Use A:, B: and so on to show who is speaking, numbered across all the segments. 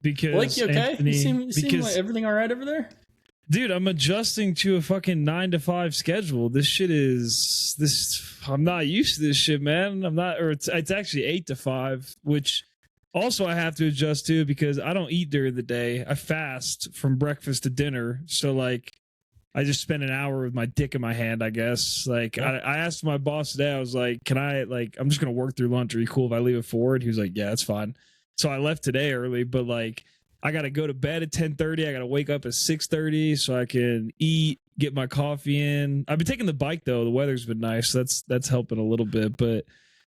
A: because
B: Blake, you okay?
A: Anthony,
B: you seem
A: because
B: like everything all right over there?
A: dude, I'm adjusting to a fucking 9 to 5 schedule. This shit is this. I'm not used to this shit, man. I'm not, or it's actually 8 to 5, which also I have to adjust to because I don't eat during the day. I fast from breakfast to dinner, so like I just spend an hour with my dick in my hand, I guess. Like I asked my boss today, I was like, "Can I like? I'm just gonna work through lunch. Are you cool if I leave it forward?" He was like, "Yeah, it's fine." So I left today early, but like I got to go to bed at 10:30. I got to wake up at 6:30 so I can eat, get my coffee in. I've been taking the bike though. The weather's been nice. So that's helping a little bit, but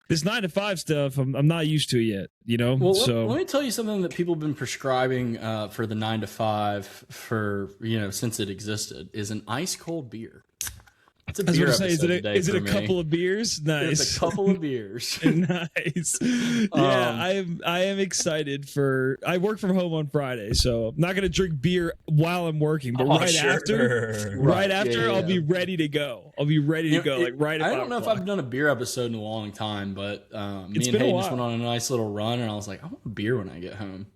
A: this 9 to 5 stuff, I'm not used to it yet, you know?
B: Well,
A: so
B: let me tell you something that people have been prescribing for the 9 to 5 for, since it existed is an ice cold beer. It's a beer episode today.
A: Is it a couple of beers? Nice.
B: It's a couple of beers.
A: Nice. Yeah, I am excited for. I work from home on Friday, so I'm not gonna drink beer while I'm working, but right after, I'll be ready to go. I'll be ready to go. Like right.
B: I don't know if I've done a beer episode in a long time, but me and Hayden just went on a nice little run, and I was like, I want a beer when I get home.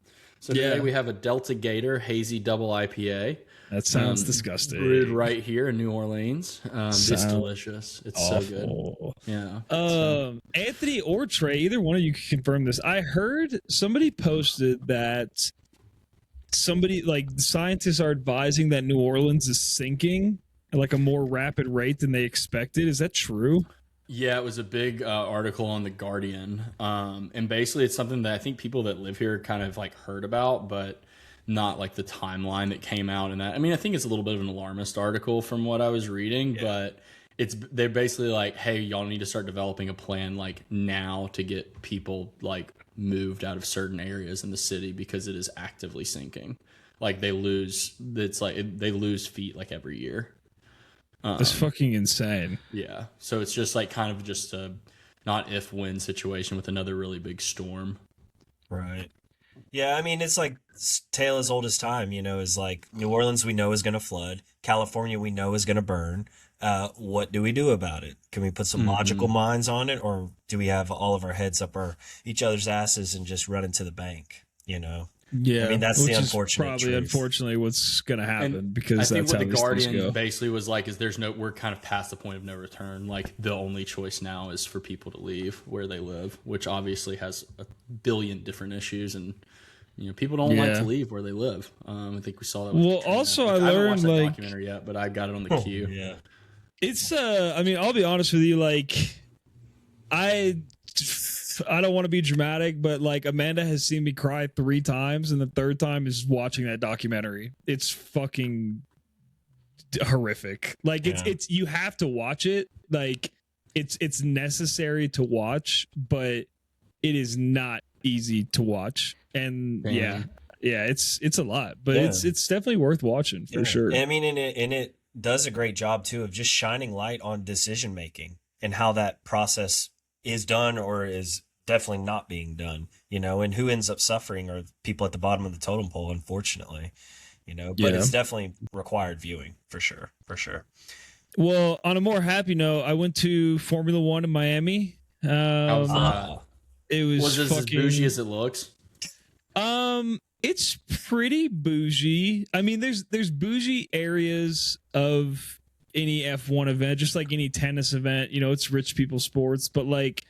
B: So today we have a Delta Gator Hazy Double IPA.
A: That sounds disgusting.
B: Brewed right here in New Orleans. It's delicious. It's awful. So good. Yeah.
A: Anthony or Trey, either one of you can confirm this. I heard somebody posted that scientists are advising that New Orleans is sinking at like a more rapid rate than they expected. Is that true?
B: Yeah, it was a big article on The Guardian. And basically it's something that I think people that live here kind of like heard about, but not like the timeline that came out and that. I mean, I think it's a little bit of an alarmist article from what I was reading, but they're basically like, hey, y'all need to start developing a plan like now to get people like moved out of certain areas in the city because it is actively sinking. Like they lose feet like every year.
A: That's fucking insane.
B: Yeah. So it's just like kind of just a not if when situation with another really big storm.
C: Right. Yeah, I mean, it's like tale as old as time, is like New Orleans we know is going to flood. California we know is going to burn. What do we do about it? Can we put some logical minds on it, or do we have all of our heads up each other's asses and just run into the bank,
A: Yeah,
C: I mean, that's the unfortunate truth.
A: Unfortunately what's going to happen, because
B: I
A: that's
B: think
A: how
B: what the
A: these things
B: Guardian
A: go.
B: basically was like is we're kind of past the point of no return. Like the only choice now is for people to leave where they live, which obviously has a billion different issues, and people don't like to leave where they live. I think we saw that. With
A: also
B: I
A: learned
B: haven't watched that
A: like
B: documentary yet, but I got it on the queue.
C: Yeah,
A: it's I mean, I'll be honest with you, like I don't want to be dramatic, but like Amanda has seen me cry 3 times, and the third time is watching that documentary. It's fucking horrific. Like it's you have to watch it. Like it's necessary to watch, but it is not easy to watch. And it's a lot, but it's definitely worth watching for sure.
C: And I mean, and it does a great job too of just shining light on decision making and how that process is done or is definitely not being done, and who ends up suffering are people at the bottom of the totem pole, unfortunately, but it's definitely required viewing for sure.
A: Well, on a more happy note, I went to Formula One in Miami.
B: How was that?
A: It was
B: it as bougie as it looks?
A: It's pretty bougie. I mean, there's bougie areas of any F1 event, just like any tennis event. It's rich people sports, but like,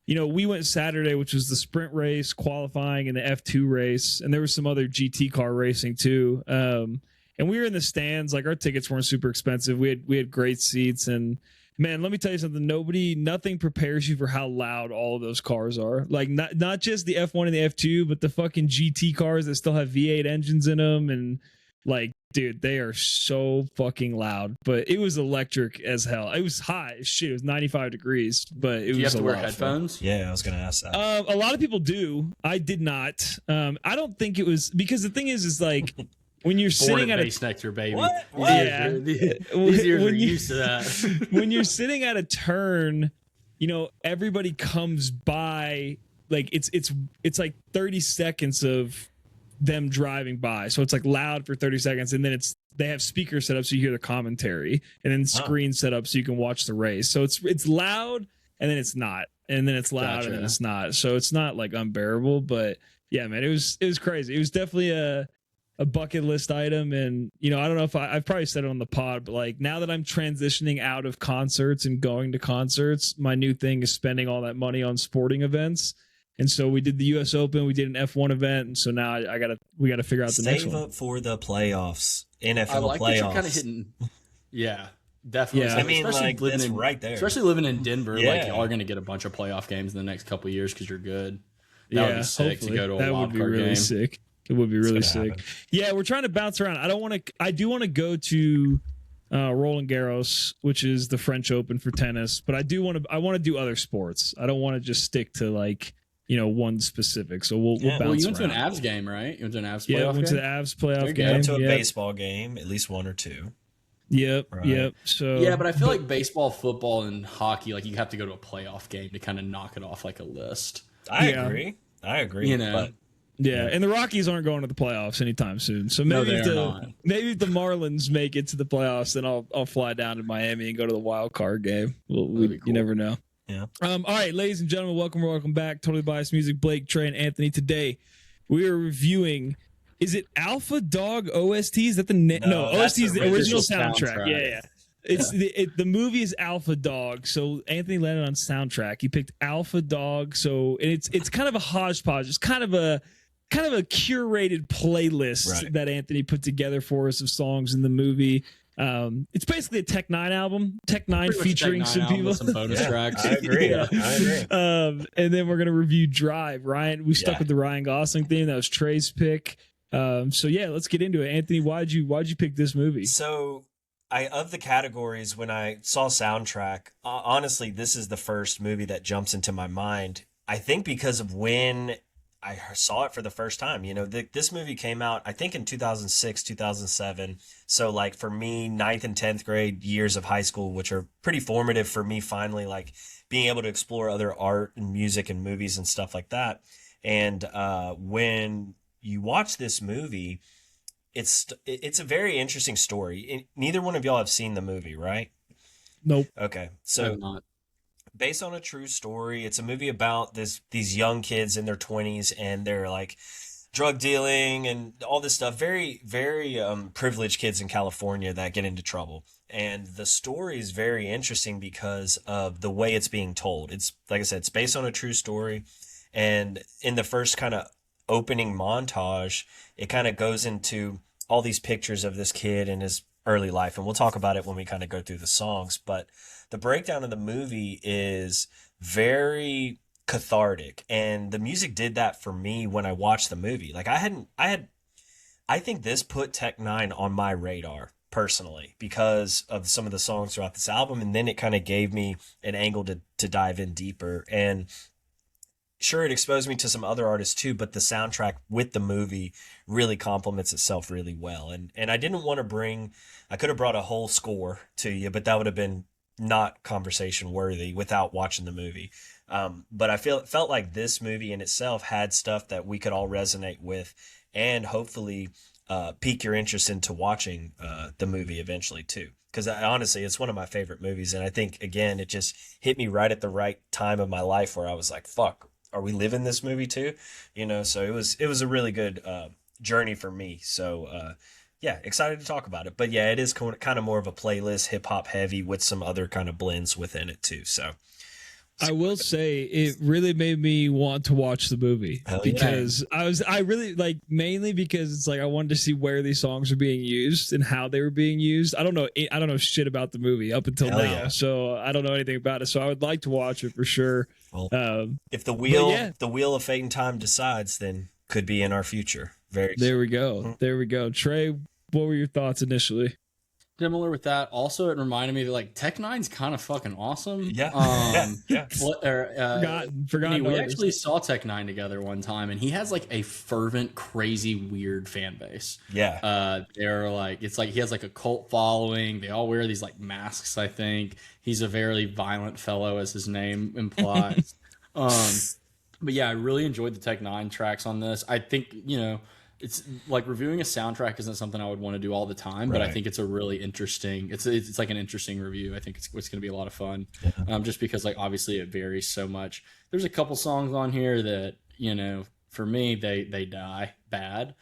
A: we went Saturday, which was the sprint race, qualifying, and the F2 race, and there was some other GT car racing too. And we were in the stands. Like our tickets weren't super expensive. We had great seats, and man, let me tell you something. Nothing prepares you for how loud all of those cars are. Like not just the F1 and the F2, but the fucking GT cars that still have V8 engines in them, and like, dude, they are so fucking loud. But it was electric as hell. It was hot as shit. It was 95 degrees, but it was.
B: You have to wear
A: headphones?
C: Yeah, I was gonna ask that.
A: A lot of people do. I did not. I don't think it was, because the thing is like when you're sitting at
B: base nectar, baby.
C: What?
A: Yeah,
B: these ears are used to that.
A: When you're sitting at a turn, everybody comes by. Like it's like 30 seconds of them driving by, so it's like loud for 30 seconds, and then they have speakers set up so you hear the commentary, and then screens set up so you can watch the race. So it's loud, and then it's not, and then it's loud, and then it's not. So it's not like unbearable, but yeah, man, it was crazy. It was definitely a bucket list item. And, you know, I don't know if I've probably said it on the pod, but like now that I'm transitioning out of concerts and going to concerts, my new thing is spending all that money on sporting events. And so we did the US Open, we did an F1 event, and so now we gotta figure out the next one.
C: Save up for the playoffs, NFL
B: I like
C: playoffs.
B: that you're kind of hitting. Yeah, definitely.
A: Yeah.
B: So
C: I mean,
B: especially
C: like
B: living
C: that's
B: in,
C: right there.
B: especially living in Denver,
C: Yeah.
B: like y'all are going to get a bunch of playoff games in the next couple of years because you're good. That would be sick to go to a
A: that
B: wild
A: would be
B: card
A: really
B: game.
A: sick. It would be
C: It's
A: really
C: gonna
A: sick.
C: happen.
A: Yeah, we're trying to bounce around. I do want to go to Roland Garros, which is the French Open for tennis, but I want to do other sports. I don't want to just stick to like, you know, one specific. So we'll
C: Yeah.
A: bounce
B: Well, you went to an
A: around.
B: Avs game, right? You went to an Avs playoff
A: Yeah, went to
B: game?
A: the Avs playoff
B: There you go.
A: game.
C: Went to a
A: Yep.
C: baseball game, at least one or two.
A: Yep,
C: Right.
A: yep. So
B: Yeah, but I feel like baseball, football, and hockey, like you have to go to a playoff game to kind of knock it off like a list.
C: I
A: Yeah.
C: agree.
B: You know.
C: But
A: yeah, and the Rockies aren't going to the playoffs anytime soon. So
B: No,
A: maybe
B: they
A: if
B: are
A: the
B: not.
A: maybe if the Marlins make it to the playoffs, then I'll fly down to Miami and go to the wild card game.
B: That'd be
A: You
B: cool.
A: never know.
C: Yeah.
A: All right, ladies and gentlemen, welcome back. Totally Biased Music. Blake, Trey, and Anthony. Today we are reviewing. Is it Alpha Dog OST? Is that the
C: No, that's
A: OST is the
C: the
A: original
B: original
A: soundtrack.
B: soundtrack.
A: Yeah. It's the movie is Alpha Dog. So Anthony landed on soundtrack. He picked Alpha Dog. So and it's kind of a hodgepodge. It's kind of a curated playlist
C: Right.
A: that Anthony put together for us of songs in the movie. It's basically a Tech N9ne album. Tech N9ne
B: Pretty much
A: featuring
B: Tech N9ne
A: some
B: album
A: people.
B: with some bonus tracks.
C: I agree.
A: Yeah.
C: I agree.
A: And then we're gonna review Drive. Ryan, we stuck
C: Yeah.
A: with the Ryan Gosling theme. That was Trey's pick. So yeah, let's get into it. Anthony, why'd you pick this movie?
C: So, of the categories, when I saw soundtrack, honestly, this is the first movie that jumps into my mind. I think because of when I saw it for the first time. You know, this movie came out, I think, in 2006, 2007. So, like, for me, 9th and 10th grade years of high school, which are pretty formative for me finally, like, being able to explore other art and music and movies and stuff like that. And when you watch this movie, it's a very interesting story. Neither one of y'all have seen the movie, right?
A: Nope.
C: Okay.
B: So
C: So,
B: not.
C: based on a true story. It's a movie about these young kids in their 20s, and they're like drug dealing and all this stuff. Very, very privileged kids in California that get into trouble. And the story is very interesting because of the way it's being told. It's, like I said, it's based on a true story. And in the first kind of opening montage, it kind of goes into all these pictures of this kid and his early life. And we'll talk about it when we kind of go through the songs. But the breakdown of the movie is very cathartic, and the music did that for me when I watched the movie. Like I think this put Tech N9ne on my radar personally because of some of the songs throughout this album, and then it kind of gave me an angle to dive in deeper. And sure, it exposed me to some other artists too, but the soundtrack with the movie really complements itself really well. And I didn't want to I could have brought a whole score to you, but that would have been not conversation worthy without watching the movie. But I felt like this movie in itself had stuff that we could all resonate with, and hopefully pique your interest into watching the movie eventually too. Because honestly, it's one of my favorite movies, and I think again it just hit me right at the right time of my life where I was like, "Fuck, are we living this movie too?" You know, so it was a really good journey for me. So yeah, excited to talk about it. But yeah, it is kind of more of a playlist, hip hop heavy with some other kind of blends within it too. So
A: I will say it really made me want to watch the movie
C: Hell yeah.
A: because I really like, mainly because it's like I wanted to see where these songs are being used and how they were being used. I don't know shit about the movie up until
C: Hell
A: now,
C: yeah.
A: so I don't know anything about it. So I would like to watch it for sure.
C: Well, if the wheel of fate and time decides, then could be in our future. Very soon.
A: There we go. There we go. Trey, what were your thoughts initially?
B: Similar with that. Also, it reminded me that like Tech N9ne's kind of fucking awesome.
C: Yeah. Yeah.
A: Forgotten.
B: We
A: artist.
B: actually saw Tech N9ne together one time, and he has like a fervent, crazy, weird fan base.
C: Yeah.
B: They're like, it's like he has like a cult following. They all wear these like masks. I think he's a very violent fellow, as his name implies. But yeah, I really enjoyed the Tech N9ne tracks on this. I think, it's like reviewing a soundtrack isn't something I would want to do all the time, but I
C: Right.
B: think it's a really interesting, it's like an interesting review. I think it's going to be a lot of fun. Just because like, obviously it varies so much. There's a couple songs on here that, for me, they die bad.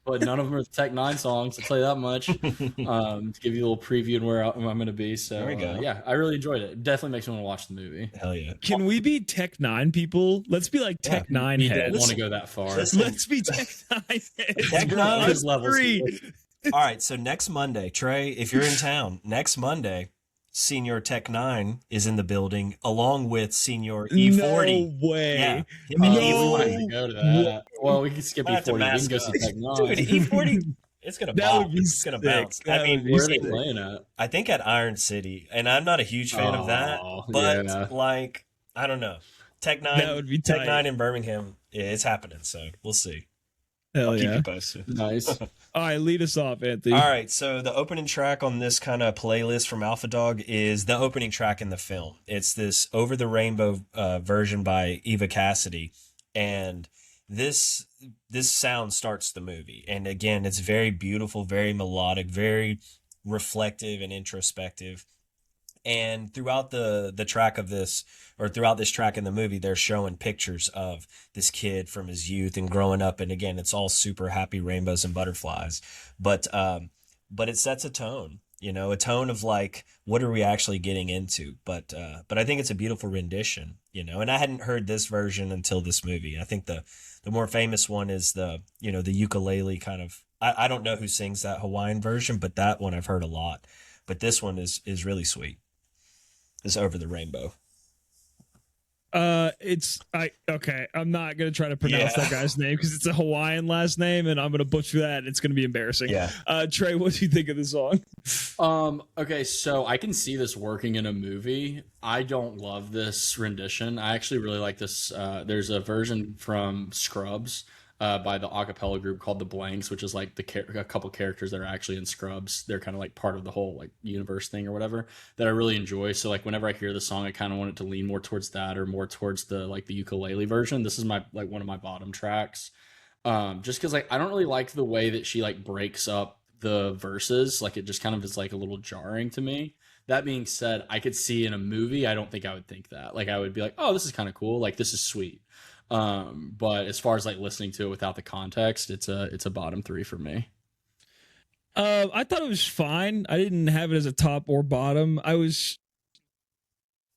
B: But none of them are the Tech N9ne songs. I'll tell you that much. To give you a little preview of where I'm going to be. So
C: There we go.
B: yeah, I really enjoyed it. It definitely makes me want to watch the movie.
C: Hell yeah.
A: Can we be Tech N9ne people? Let's be like Tech N9ne
B: You don't
A: heads.
B: want to go that far.
C: Listen.
A: Let's be Tech N9ne heads.
C: Tech
A: bro.
C: N9ne
B: is level
A: Three.
C: All right, so next Monday, Trey, if you're in town, next Monday, Senior Tech N9ne is in the building along with Senior E40.
A: No way.
C: Yeah. Him and
A: No.
B: We
C: E40.
B: might have to go to that. Well, we can skip
C: Might have to
B: E40. We can
C: mask
B: go
C: up.
B: see Tech
C: Dude,
B: N9ne.
C: E40, it's going to
A: That
C: bop.
A: would be
C: It's going to
A: sick.
C: bounce.
A: That
C: I mean,
A: would be
B: Where are they
A: sick.
B: playing at?
C: I think at Iron City, and I'm not a huge fan of that, but
B: yeah.
C: like, I don't know. Tech
A: That
C: N9ne,
A: would be
C: Tech
A: tight.
C: N9ne in Birmingham, yeah, it's happening, so we'll see.
A: Hell
C: I'll keep
A: yeah.
C: you posted.
B: Nice.
A: All right, lead us off, Anthony.
C: All right, so the opening track on this kind of playlist from Alpha Dog is the opening track in the film. It's this Over the Rainbow version by Eva Cassidy, and this sound starts the movie. And again, it's very beautiful, very melodic, very reflective and introspective. And throughout the track of this, or throughout this track in the movie, they're showing pictures of this kid from his youth and growing up. And again, it's all super happy rainbows and butterflies. But it sets a tone, a tone of like, what are we actually getting into? But I think it's a beautiful rendition, and I hadn't heard this version until this movie. I think the more famous one is the ukulele kind of, I don't know who sings that Hawaiian version, but that one I've heard a lot. But this one is really sweet. It's Over the Rainbow.
A: Okay. I'm not gonna try to pronounce that guy's name because it's a Hawaiian last name, and I'm gonna butcher that. It's gonna be embarrassing.
C: Yeah.
A: Trey, what do you think of the song?
B: Okay, so I can see this working in a movie. I don't love this rendition. I actually really like this. There's a version from Scrubs by the acapella group called The Blanks, which is like a couple characters that are actually in Scrubs. They're kind of like part of the whole like universe thing or whatever that I really enjoy. So like whenever I hear the song, I kind of want it to lean more towards that or more towards the ukulele version. This is my like one of my bottom tracks. Just because like I don't really like the way that she like breaks up the verses. Like it just kind of is like a little jarring to me. That being said, I could see in a movie, I don't think I would think that. Like I would be like, oh, this is kind of cool. Like this is sweet. But as far as like listening to it without the context, it's a bottom 3 for me.
A: I thought it was fine. I didn't have it as a top or bottom.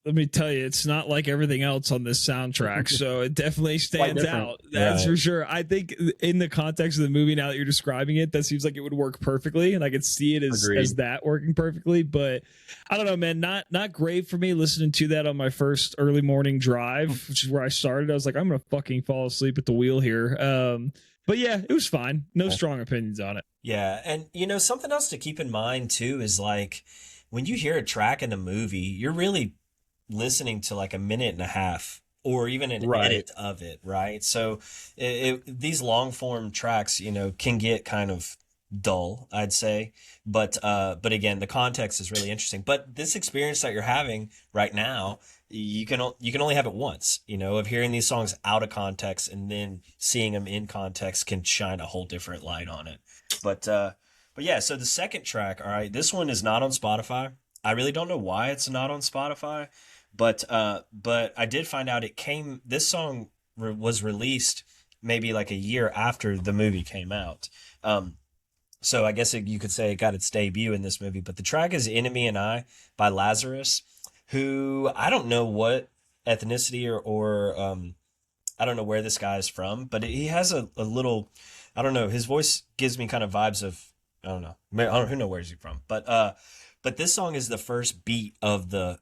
A: Let me tell you, it's not like everything else on this soundtrack, so it definitely stands out. That's for sure. I think in the context of the movie, now that you're describing it, that seems like it would work perfectly, and I could see it as that working perfectly. But I don't know, man, not great for me listening to that on my first early morning drive, which is where I started. I was like, I'm gonna fucking fall asleep at the wheel here. But yeah, it was fine. No strong opinions on it.
C: Yeah, and something else to keep in mind too is like when you hear a track in a movie, you're really listening to like a minute and a half or even an edit of it, right? So these long form tracks, can get kind of dull, I'd say. But again, the context is really interesting. But this experience that you're having right now, you can only have it once, of hearing these songs out of context and then seeing them in context can shine a whole different light on it. But yeah, so the second track, all right, this one is not on Spotify. I really don't know why it's not on Spotify. But I did find out this song was released maybe like a year after the movie came out. So I guess you could say it got its debut in this movie. But the track is Enemy and I by Lazarus, who I don't know what ethnicity or I don't know where this guy is from, but he has a little, I don't know, his voice gives me kind of vibes of, I don't know, who knows where he's from. But this song is the first beat of the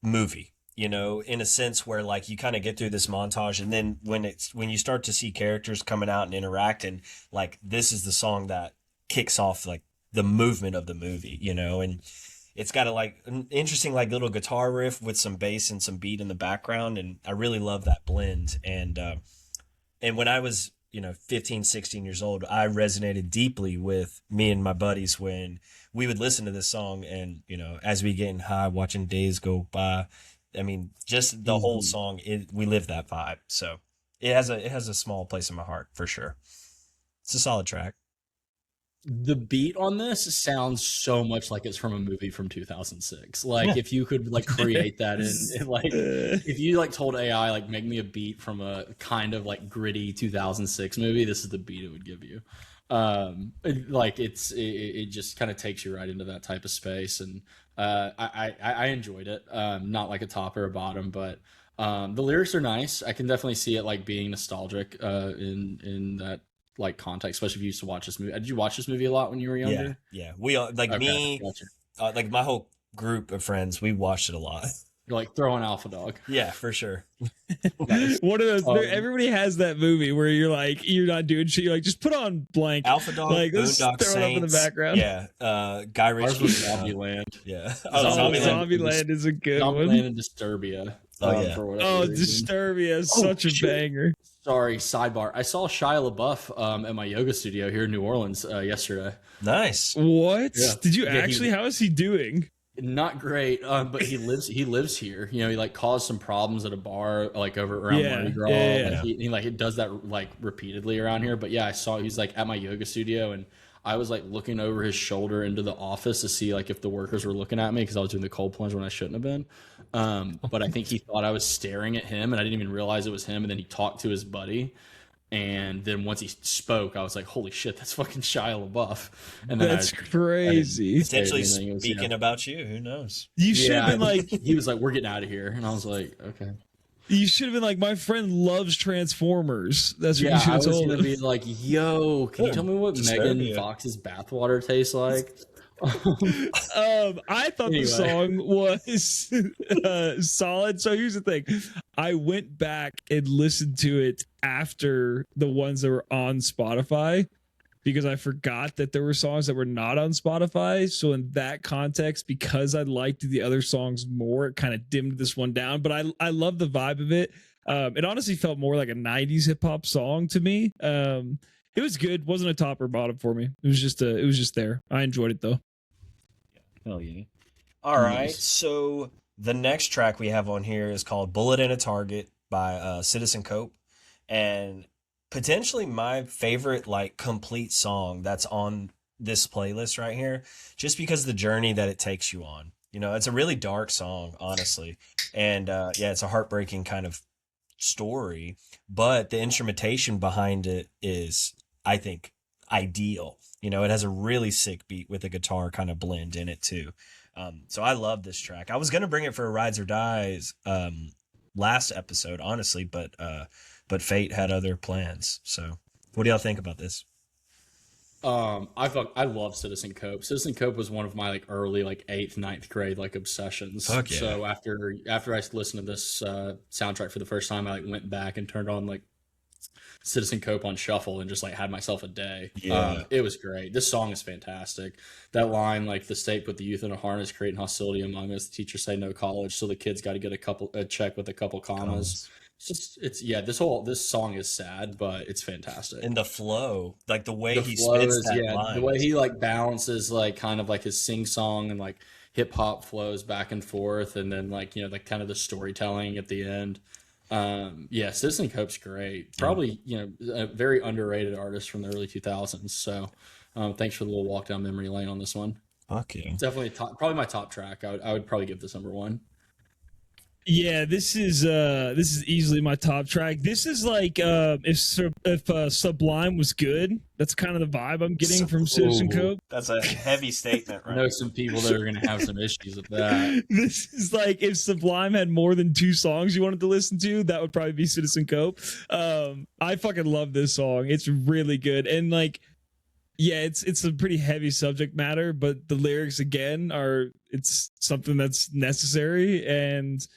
C: movie, in a sense where like you kind of get through this montage, and then when you start to see characters coming out and interacting, like this is the song that kicks off like the movement of the movie, and it's got an interesting like little guitar riff with some bass and some beat in the background, and I really love that blend. And when I was 15, 16 years old, I resonated deeply with me and my buddies when we would listen to this song, and as we getting high, watching days go by. I mean, just the whole song, we live that vibe. So it has a small place in my heart for sure. It's a solid track.
B: The beat on this sounds so much like it's from a movie from 2006. Like if you could like create that in like if you like told AI like make me a beat from a kind of like gritty 2006 movie, this is the beat it would give you. Like it just kind of takes you right into that type of space, and I enjoyed it. Not like a top or a bottom, but the lyrics are nice. I can definitely see it like being nostalgic in that like context, especially if you used to watch this movie. Did you watch this movie a lot when you were younger?
C: Yeah. We all like
B: Okay,
C: me,
B: gotcha.
C: like my whole group of friends. We watched it a lot.
B: You're like throwing Alpha Dog.
C: Yeah, for sure.
B: Nice.
A: One of those. Everybody has that movie where you're like, you're not doing shit. You're like, just put on blank.
C: Alpha Dog,
A: like, let's
C: Boondock
A: throw it up in the
C: Saints.
A: background.
C: Yeah, Guy Ritchie.
B: Ours was Zombieland.
C: Yeah.
A: Zombieland is a good one.
B: Zombieland and Disturbia.
C: Oh, yeah.
B: For whatever reason.
A: Disturbia is such a banger.
B: Sorry, sidebar. I saw Shia LaBeouf at my yoga studio here in New Orleans yesterday.
C: Nice.
A: What?
B: Yeah.
A: Did you
B: Yeah,
A: actually? How is he doing?
B: Not great, but he lives here. You know, he like caused some problems at a bar like over around Mardi Gras.
A: Yeah.
B: He like does that like repeatedly around here. But yeah, I saw he's like at my yoga studio, and I was like looking over his shoulder into the office to see like if the workers were looking at me because I was doing the cold plunge when I shouldn't have been. But I think he thought I was staring at him, and I didn't even realize it was him. And then he talked to his buddy. And then once he spoke, I was like, "Holy shit, that's fucking Shia LaBeouf!" And then
A: That's crazy.
C: Potentially speaking about you. Who knows?
A: You should have been like,
B: he was like, "We're getting out of here," and I was like, "Okay."
A: you should have been like, my friend loves Transformers. That's what you should
B: I
A: have
B: was
A: told
B: gonna
A: him.
B: be like, "Yo, can you tell me what Megan
C: Disturbia.
B: Fox's bathwater tastes like?"
A: I thought the song was solid. So here's the thing. I went back and listened to it after the ones that were on Spotify because I forgot that there were songs that were not on Spotify. So in that context, because I liked the other songs more, it kind of dimmed this one down. But I love the vibe of it. It honestly felt more like a 90s hip hop song to me. It was good. Wasn't a top or bottom for me. It was just there. I enjoyed it though.
C: Hell yeah. All right. So the next track we have on here is called Bullet in a Target by Citizen Cope. And potentially my favorite like complete song that's on this playlist right here, just because of the journey that it takes you on. You know, it's a really dark song, honestly. And yeah, it's a heartbreaking kind of story, but the instrumentation behind it is, I think, ideal. You know, it has a really sick beat with a guitar kind of blend in it too. So I love this track. I was gonna bring it for a Rides or Dies last episode, honestly, but fate had other plans. So what do y'all think about this?
B: I love Citizen Cope. Citizen Cope was one of my like early like 8th, 9th grade like obsessions.
C: Fuck yeah.
B: So after I listened to this soundtrack for the first time, I like went back and turned on like Citizen Cope on shuffle and just like had myself a day.
C: Yeah.
B: It was great. This song is fantastic. That line, like the state put the youth in a harness, creating hostility among us. The teachers say no college, so the kids got to get a check with a couple commas. This song is sad, but it's fantastic.
C: And the flow, like the way he
B: flow
C: spits
B: is,
C: that line.
B: the way he like balances like kind of like his sing song and like hip hop flows back and forth, and then like, you know, like kind of the storytelling at the end. Citizen Cope's great. Probably, you know, a very underrated artist from the early 2000s. So thanks for the little walk down memory lane on this one.
C: Fuck yeah.
B: Definitely probably my top track. I would probably give this number one.
A: Yeah, this is easily my top track. This is like if Sublime was good. That's kind of the vibe I'm getting from Citizen Cope.
C: That's a heavy statement,
B: I
C: right?
B: know some people that are going to have some issues with that.
A: This is like if Sublime had more than 2 songs you wanted to listen to, that would probably be Citizen Cope. I fucking love this song. It's really good. And like, yeah, it's a pretty heavy subject matter, but the lyrics again it's something that's necessary, and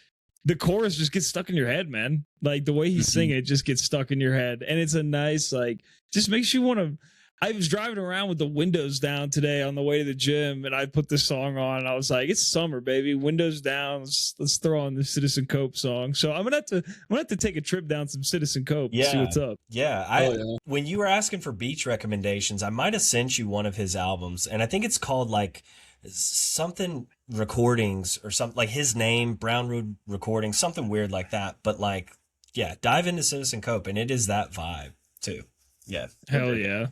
A: the chorus just gets stuck in your head, man. Like the way he sing it just gets stuck in your head, and it's a nice like just makes you want to. I was driving around with the windows down today on the way to the gym, and I put this song on, and I was like, "It's summer, baby. Windows down. Let's throw on the Citizen Cope song." So I'm gonna have to take a trip down some Citizen Cope and see what's up.
C: Yeah, when you were asking for beach recommendations, I might have sent you one of his albums, and I think it's called like something recordings or something, like his name, Brown Road Recordings, something weird like that. But like, yeah, dive into Citizen Cope, and it is that vibe too. Yeah,
A: Hell yeah.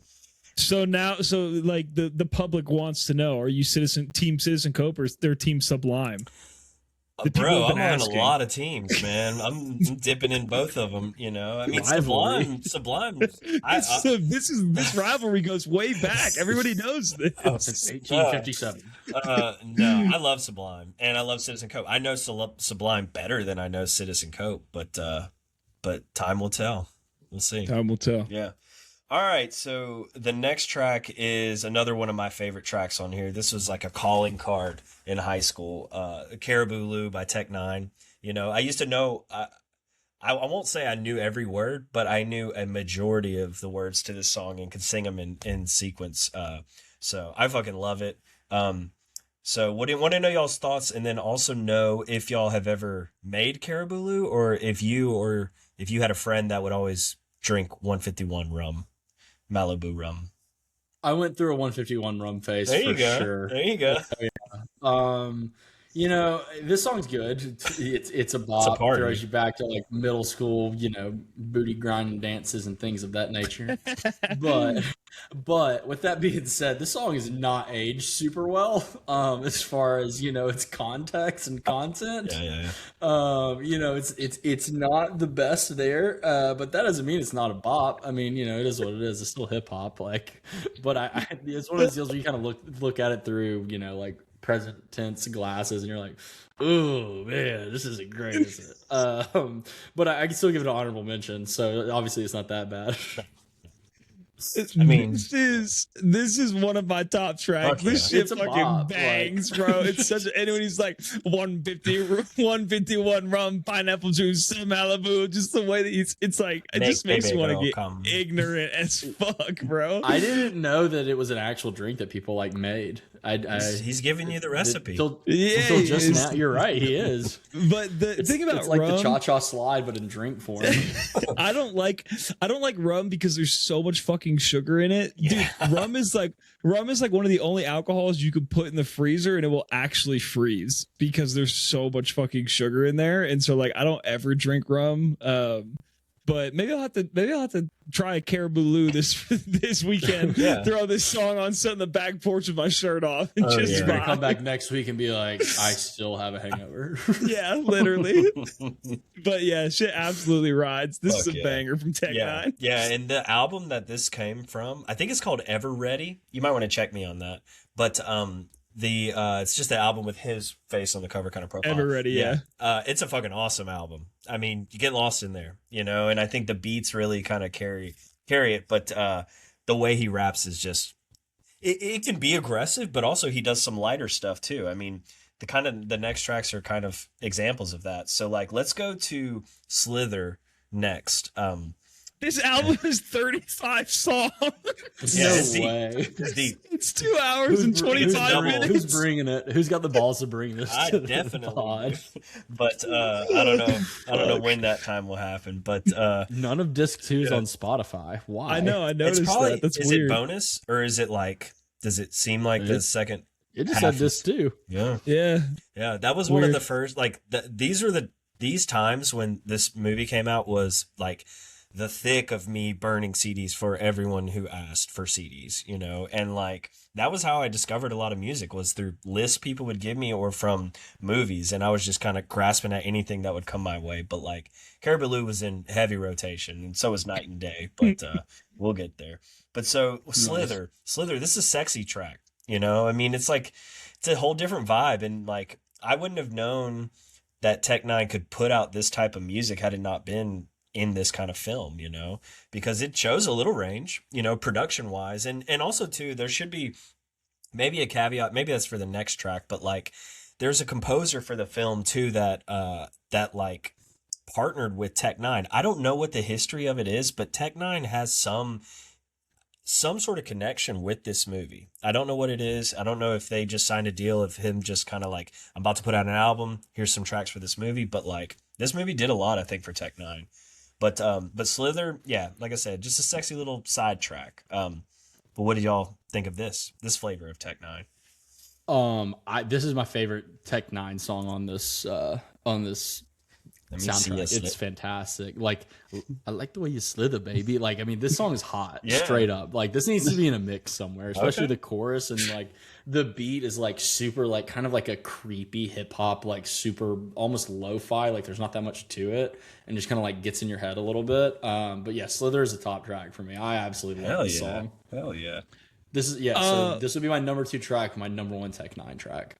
A: So now, like the public wants to know: are you Team Citizen Cope or their Team Sublime? The people
C: Bro,
A: have
C: I'm
A: been
C: on
A: asking.
C: a lot of teams, man. I'm dipping in both of them. You know, I mean,
B: Rivalry.
C: Sublime.
A: This rivalry goes way back. Everybody knows this.
B: Since 1857.
C: No, I love Sublime and I love Citizen Cope. I know Sublime better than I know Citizen Cope, but time will tell. We'll see.
A: Time will tell.
C: Yeah. All right, so the next track is another one of my favorite tracks on here. This was like a calling card in high school. Caribou Lou by Tech N9ne. You know, I used to know. I won't say I knew every word, but I knew a majority of the words to this song and could sing them in sequence. So I fucking love it. So want to know y'all's thoughts, and then also know if y'all have ever made Caribou Lou, or if you had a friend that would always drink 151 rum. Malibu rum.
B: I went through a 151 rum phase
C: There you
B: for
C: go.
B: sure.
C: There you go.
B: You know, this song's good. It's a bop.
C: It's a party.
B: Throws you back to like middle school, you know, booty grinding dances and things of that nature. But with that being said, this song is not aged super well. As far as, you know, its context and content.
C: Yeah.
B: You know, it's not the best there, but that doesn't mean it's not a bop. I mean, you know, it is what it is. It's still hip hop, like. But it's one of those deals where you kind of look at it through, you know, like present tense glasses, and you're like, oh man, this isn't great, is it? But I can still give it an honorable mention. So obviously, it's not that bad.
C: I mean,
A: this is one of my top tracks.
C: Yeah.
A: This shit
B: It's a
A: fucking
B: bop,
A: bangs, bro. It's such a, and when he's like 151 rum, pineapple juice, Malibu, just the way that it's like, it just makes you want to get ignorant as fuck, bro.
B: I didn't know that it was an actual drink that people like made.
C: He's giving you the recipe.
B: Until just now, you're right. He is.
A: But the thing about
B: it's like
A: rum,
B: the cha-cha slide, but in drink form.
A: I don't like rum because there's so much fucking sugar in it.
C: Yeah.
A: Dude, rum is like one of the only alcohols you can put in the freezer and it will actually freeze because there's so much fucking sugar in there. And so like I don't ever drink rum. But maybe I'll have to try a Caribou Lou this weekend.
C: Yeah.
A: Throw this song on, sit on the back porch with my shirt off, and just
B: You're gonna
A: vibe.
B: come back next week and be like, I still have a hangover.
A: Yeah, literally. But yeah, shit absolutely rides. This
C: Fuck
A: is a banger from Tech N9ne.
C: Yeah, and the album that this came from, I think it's called Ever Ready. You might want to check me on that. But it's just the album with his face on the cover kind of profile.
A: Ever Ready, yeah.
C: It's a fucking awesome album. I mean, you get lost in there, you know, and I think the beats really kind of carry it, but the way he raps is just it can be aggressive, but also he does some lighter stuff too. I mean, the next tracks are kind of examples of that. So like let's go to Slither next.
A: This album is 35 songs.
C: Yeah, it's deep.
B: way.
C: It's deep.
A: It's 2 hours and 25 minutes.
B: Who's bringing it? Who's got the balls to bring this
C: I
B: to the
C: definitely
B: pod?
C: But I don't know when that time will happen. But
B: None of disc 2's on Spotify. Why?
A: I know. I noticed
C: it's probably
A: that. That's
C: is
A: weird.
C: it bonus or is it like does it seem like the second?
B: It just
C: half
B: said disc 2.
C: Yeah.
A: Yeah.
C: That was one of
A: Weird.
C: the first. Like these times when this movie came out was like the thick of me burning CDs for everyone who asked for CDs, you know, and like that was how I discovered a lot of music was through lists people would give me or from movies, and I was just kind of grasping at anything that would come my way. But like Caribou Lou was in heavy rotation, and so was Night and Day. But we'll get there. But so Slither, this is a sexy track, you know. I mean, it's like it's a whole different vibe, and like I wouldn't have known that Tech N9ne could put out this type of music had it not been in this kind of film, you know, because it shows a little range, you know, production wise. And also too, there should be maybe a caveat, maybe that's for the next track, but like there's a composer for the film too, that like partnered with Tech N9ne. I don't know what the history of it is, but Tech N9ne has some sort of connection with this movie. I don't know what it is. I don't know if they just signed a deal of him just kind of like, I'm about to put out an album. Here's some tracks for this movie. But like this movie did a lot, I think, for Tech N9ne. But Slither, yeah, like I said, just a sexy little side track. But what did y'all think of this flavor of Tech N9ne?
B: This is my favorite Tech N9ne song on this
C: Let me see
B: soundtrack. It's fantastic. Like, I like the way you slither, baby. Like, I mean, this song is hot, straight up. Like, this needs to be in a mix somewhere, especially the chorus, and like the beat is like super, like kind of like a creepy hip hop, like super almost lo-fi. Like, there's not that much to it, and just kind of like gets in your head a little bit. But yeah, Slither is a top track for me. I absolutely love this song.
C: Hell yeah.
B: This is so this would be my number 2 track, my number 1 Tech N9ne track.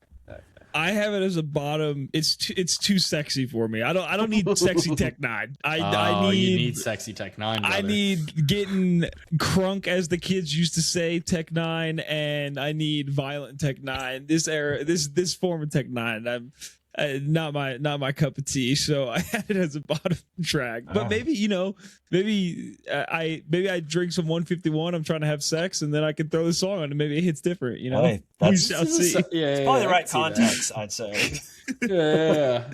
A: I have it as a bottom. It's too sexy for me. I don't need sexy Tech N9ne. I
B: you need sexy Tech N9ne.
A: I need getting crunk, as the kids used to say, Tech N9ne, and I need violent Tech N9ne. This form of Tech N9ne. Not my cup of tea. So I had it as a bottom track. But maybe I drink some 151. I'm trying to have sex, and then I can throw the song on, and maybe it hits different. You know, we shall see.
C: It's probably the right context, I'd say.
B: Yeah.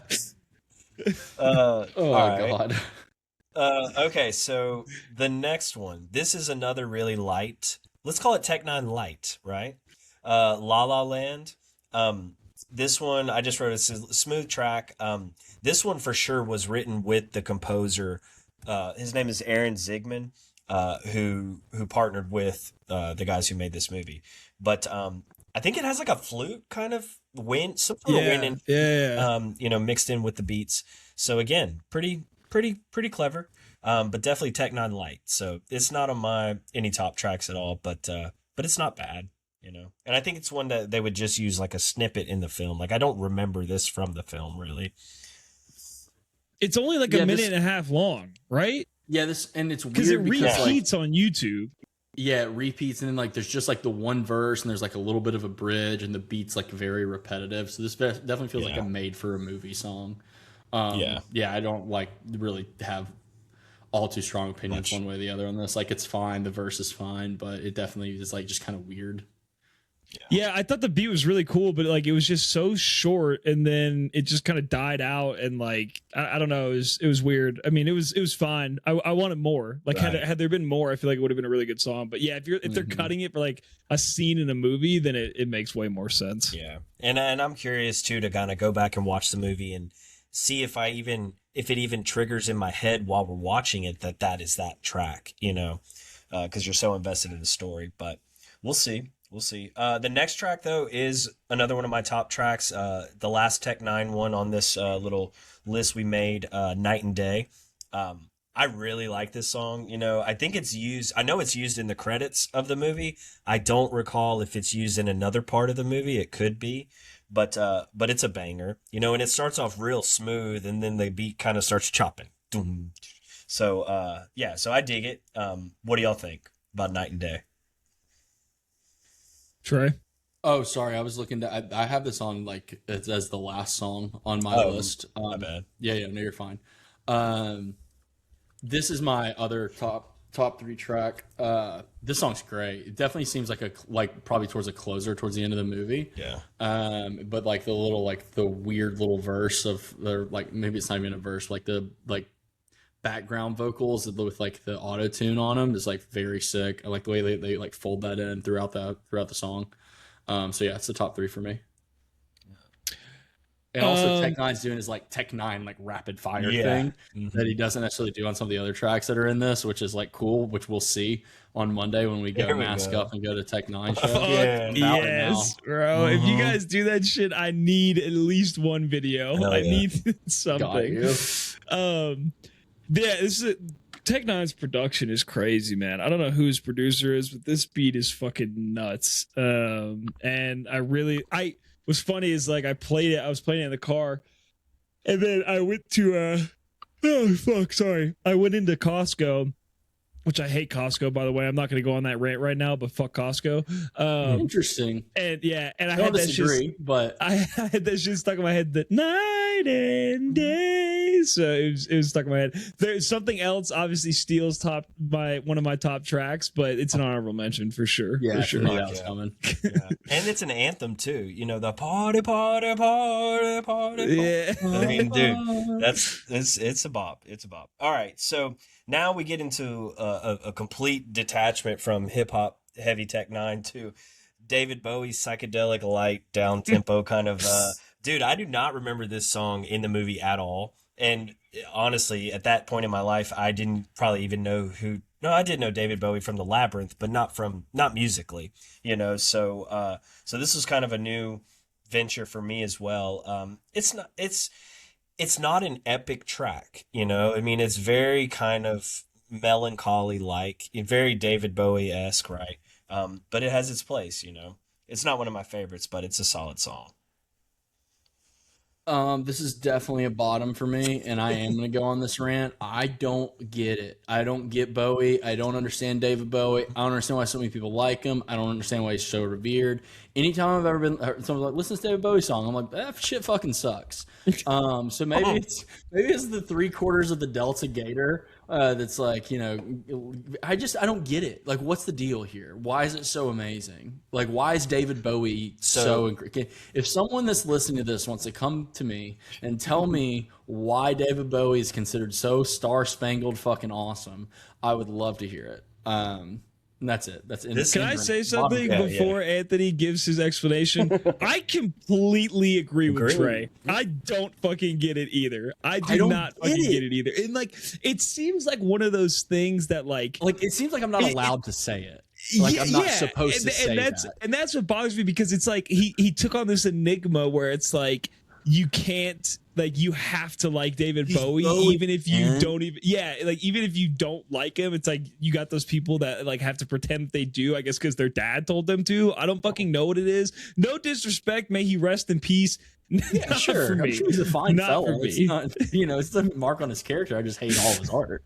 C: Oh
B: my God.
C: Okay, so the next one. This is another really light. Let's call it Tech N9ne light, right? La La Land. This one, I just wrote a smooth track. This one for sure was written with the composer. His name is Aaron Zigman, who partnered with the guys who made this movie. But I think it has like a flute kind of wind, some sort of wind, mixed in with the beats. So again, pretty clever. But definitely Tech N9ne light. So it's not on any top tracks at all, but it's not bad. You know, and I think it's one that they would just use like a snippet in the film. Like, I don't remember this from the film really.
A: It's only like a minute and a half long, right?
B: Yeah, it's weird
A: because it repeats on YouTube.
B: Yeah, it repeats, and then like there's just like the one verse, and there's like a little bit of a bridge, and the beat's like very repetitive. So this definitely feels like a made for a movie song. I don't like really have all too strong opinions one way or the other on this. Like, it's fine, the verse is fine, but it definitely is like just kind of weird.
A: Yeah, I thought the beat was really cool, but like it was just so short, and then it just kind of died out, and like I don't know, it was weird. I mean, it was fine. I wanted more. Like, had there been more, I feel like it would have been a really good song. But yeah, if they're cutting it for like a scene in a movie, then it makes way more sense.
C: Yeah, and I'm curious too to kind of go back and watch the movie and see if it even triggers in my head while we're watching it that is that track, you know, because you're so invested in the story. But we'll see. We'll see. The next track, though, is another one of my top tracks. The last Tech N9ne one on this little list we made, Night and Day. I really like this song. You know, I think it's used. I know it's used in the credits of the movie. I don't recall if it's used in another part of the movie. It could be, but it's a banger. You know, and it starts off real smooth, and then the beat kind of starts chopping. So so I dig it. What do y'all think about Night and Day?
A: Trey?
B: Oh, sorry. I was looking to. I have this on like as the last song on my list.
C: My bad.
B: Yeah. No, you're fine. This is my other top 3 track. This song's great. It definitely seems like probably towards a closer towards the end of the movie.
C: Yeah.
B: But like the weird little verse of like maybe it's not even a verse. Like the background vocals with like the auto tune on them is like very sick. I like the way they like fold that in throughout the song. So yeah, it's the top 3 for me. And also Tech N9ne's doing his like Tech N9ne like rapid fire thing that he doesn't necessarily do on some of the other tracks that are in this, which is like cool, which we'll see on Monday when we go mask up and go to Tech N9ne show.
A: Yes, bro. If you guys do that shit, I need at least one video. I need something. Yeah, Tech N9ne's production is crazy, man. I don't know who his producer is, but this beat is fucking nuts. And what's funny is like I was playing it in the car, and then I went to I went into Costco, which I hate Costco, by the way. I'm not going to go on that rant right now, but fuck Costco.
B: Interesting.
A: And yeah, and I
B: don't disagree, but
A: I had that shit stuck in my head, that night and day. So it was stuck in my head. There's something else obviously steals one of my top tracks, but it's an honorable mention for sure.
B: Yeah,
A: for sure.
B: That was coming.
C: And it's an anthem too. You know, the party, party, party, party.
A: Yeah.
C: I mean, dude, it's a bop. It's a bop. All right, so now we get into a complete detachment from hip hop heavy Tech N9ne to David Bowie's psychedelic light down tempo kind of. Dude, I do not remember this song in the movie at all. And honestly, at that point in my life, I didn't probably even know who. No, I did know David Bowie from the Labyrinth, but not musically, you know. So this was kind of a new venture for me as well. It's not an epic track, you know. I mean, it's very kind of melancholy like, very David Bowie esque, right? But it has its place, you know. It's not one of my favorites, but it's a solid song.
B: This is definitely a bottom for me, and I am going to go on this rant. I don't get it. I don't get Bowie. I don't understand David Bowie. I don't understand why so many people like him. I don't understand why he's so revered. Anytime I've ever been, someone's like, "Listen to this David Bowie song," I'm like, "That shit fucking sucks." So maybe it's the 3/4 of the Delta Gator that's like, you know, I don't get it. Like, what's the deal here? Why is it so amazing? Like, why is David Bowie so? If someone that's listening to this wants to come to me and tell me why David Bowie is considered so star-spangled fucking awesome, I would love to hear it. And that's it.
A: Can I say something before Anthony gives his explanation? I completely agree with Trey. I don't fucking get it either. I do not fucking get it either. And like, it seems like one of those things that like
B: it seems like I'm not allowed to say it. Like, I'm not supposed to say that.
A: And that's what bothers me, because it's like he took on this enigma where it's like, you can't, like, you have to like David Bowie, even if you don't even, like, even if you don't like him, it's like you got those people that like have to pretend they do, I guess, because their dad told them to. I don't fucking know what it is. No disrespect, may he rest in peace.
B: Yeah, sure. I'm sure he's a fine fella. It's not, you know, it's the mark on his character. I just hate all of his art.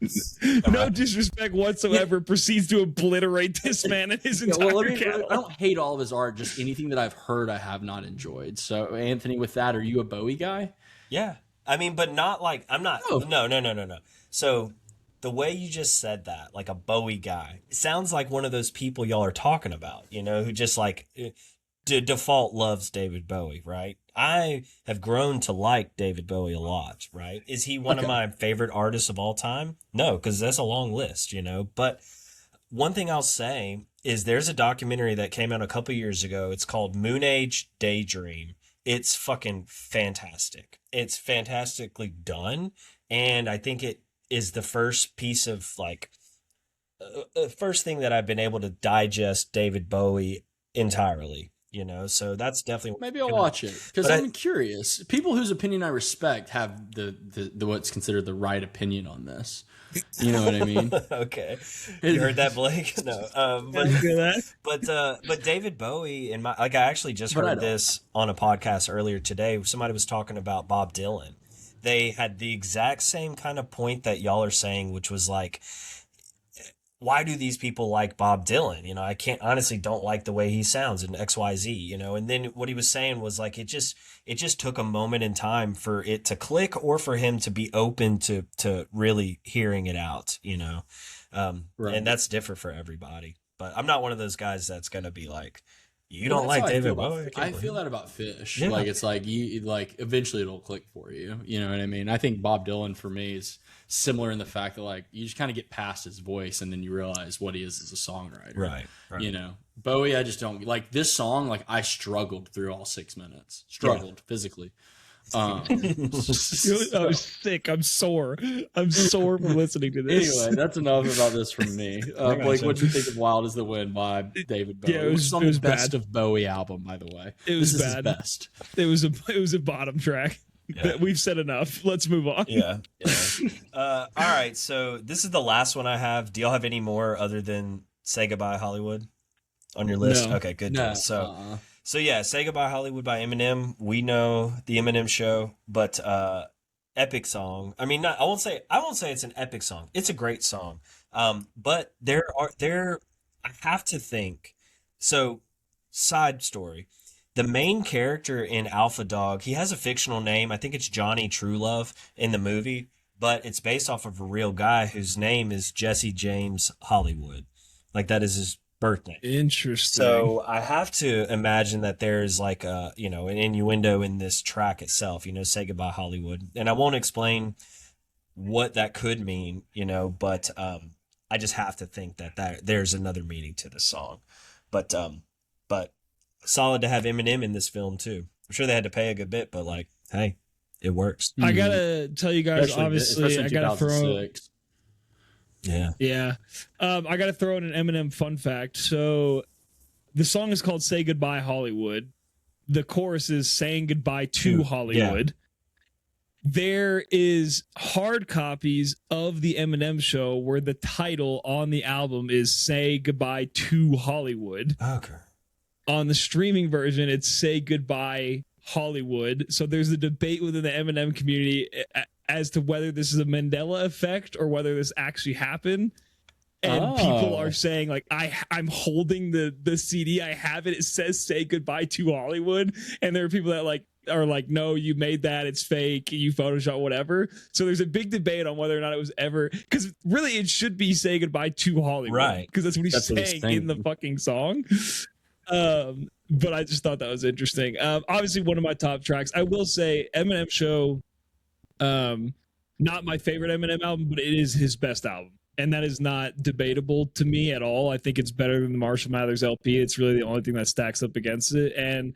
A: No disrespect whatsoever. Proceeds to obliterate this man and his entire catalog.
B: I don't hate all of his art. Just anything that I've heard, I have not enjoyed. So, Anthony, with that, are you a Bowie guy?
C: Yeah. I mean, but not like, I'm not. Oh. No. So the way you just said that, like a Bowie guy, it sounds like one of those people y'all are talking about, you know, who just like default loves David Bowie, right? I have grown to like David Bowie a lot, right? Is he one of my favorite artists of all time? No, because that's a long list, you know. But one thing I'll say is there's a documentary that came out a couple years ago. It's called Moon Age Daydream. It's fucking fantastic. It's fantastically done. And I think it is the first piece of like, first thing that I've been able to digest David Bowie entirely. You know, so that's definitely,
B: maybe I'll watch it, because I'm curious. People whose opinion I respect have the what's considered the right opinion on this. You know what I mean?
C: Okay, you heard that, Blake? No, but David Bowie, and I actually just heard this on a podcast earlier today. Somebody was talking about Bob Dylan. They had the exact same kind of point that y'all are saying, which was like, why do these people like Bob Dylan? You know, I honestly don't like the way he sounds in XYZ, you know. And then what he was saying was like, it just took a moment in time for it to click, or for him to be open to really hearing it out, you know. Right. And that's different for everybody. But I'm not one of those guys that's going to be like, you don't like David Bowie.
B: I feel that about Fish. Yeah. Like, it's like, you like, eventually it'll click for you. You know what I mean? I think Bob Dylan for me is similar in the fact that like, you just kind of get past his voice and then you realize what he is as a songwriter.
C: Right.
B: You know, Bowie, I just don't like this song. Like, I struggled through all 6 minutes. Physically.
A: I was sick. I'm sore from listening to this.
B: Anyway, that's enough about this from me. Blake, what do you think of "Wild Is the Wind" by David Bowie?
A: Yeah, it was the
B: best of Bowie album, by the way.
A: It was
B: this
A: bad.
B: Is his best.
A: It was a bottom track. Yeah. We've said enough. Let's move on.
C: Yeah. All right. So this is the last one I have. Do y'all have any more other than "Say Goodbye Hollywood" on your list?
B: No.
C: Okay, good. No. So yeah, "Say Goodbye Hollywood" by Eminem. We know the Eminem Show, but epic song. I mean, I won't say it's an epic song. It's a great song. But I have to think. So, side story. The main character in Alpha Dog, he has a fictional name. I think it's Johnny Truelove in the movie, but it's based off of a real guy whose name is Jesse James Hollywood. Like, that is his birthday.
A: Interesting.
C: So I have to imagine that there's like an innuendo in this track itself, you know, "Say Goodbye Hollywood." And I won't explain what that could mean, you know, but I just have to think that there's another meaning to the song. But solid to have Eminem in this film too. I'm sure they had to pay a good bit, but like, hey, it works.
A: I gotta tell you guys, obviously, I gotta throw.
B: 2006.
A: Yeah. I gotta throw in an Eminem fun fact. So, the song is called "Say Goodbye Hollywood." The chorus is "Saying Goodbye to Hollywood." There is hard copies of the Eminem Show where the title on the album is "Say Goodbye to Hollywood."
C: Okay.
A: On the streaming version, it's "Say Goodbye Hollywood." So there's a debate within the Eminem community as to whether this is a Mandela effect or whether this actually happened. And people are saying, like, I'm holding the CD, I have it, it says "Say Goodbye to Hollywood," and there are people that are like, no, you made that, it's fake, you Photoshop, whatever. So there's a big debate on whether or not it was ever, because really it should be "Say Goodbye to Hollywood," right? Because that's what he's saying in the fucking song. But I just thought that was interesting. Obviously, one of my top tracks. I will say, Eminem Show, not my favorite Eminem album, but it is his best album. And that is not debatable to me at all. I think it's better than the Marshall Mathers LP. It's really the only thing that stacks up against it. And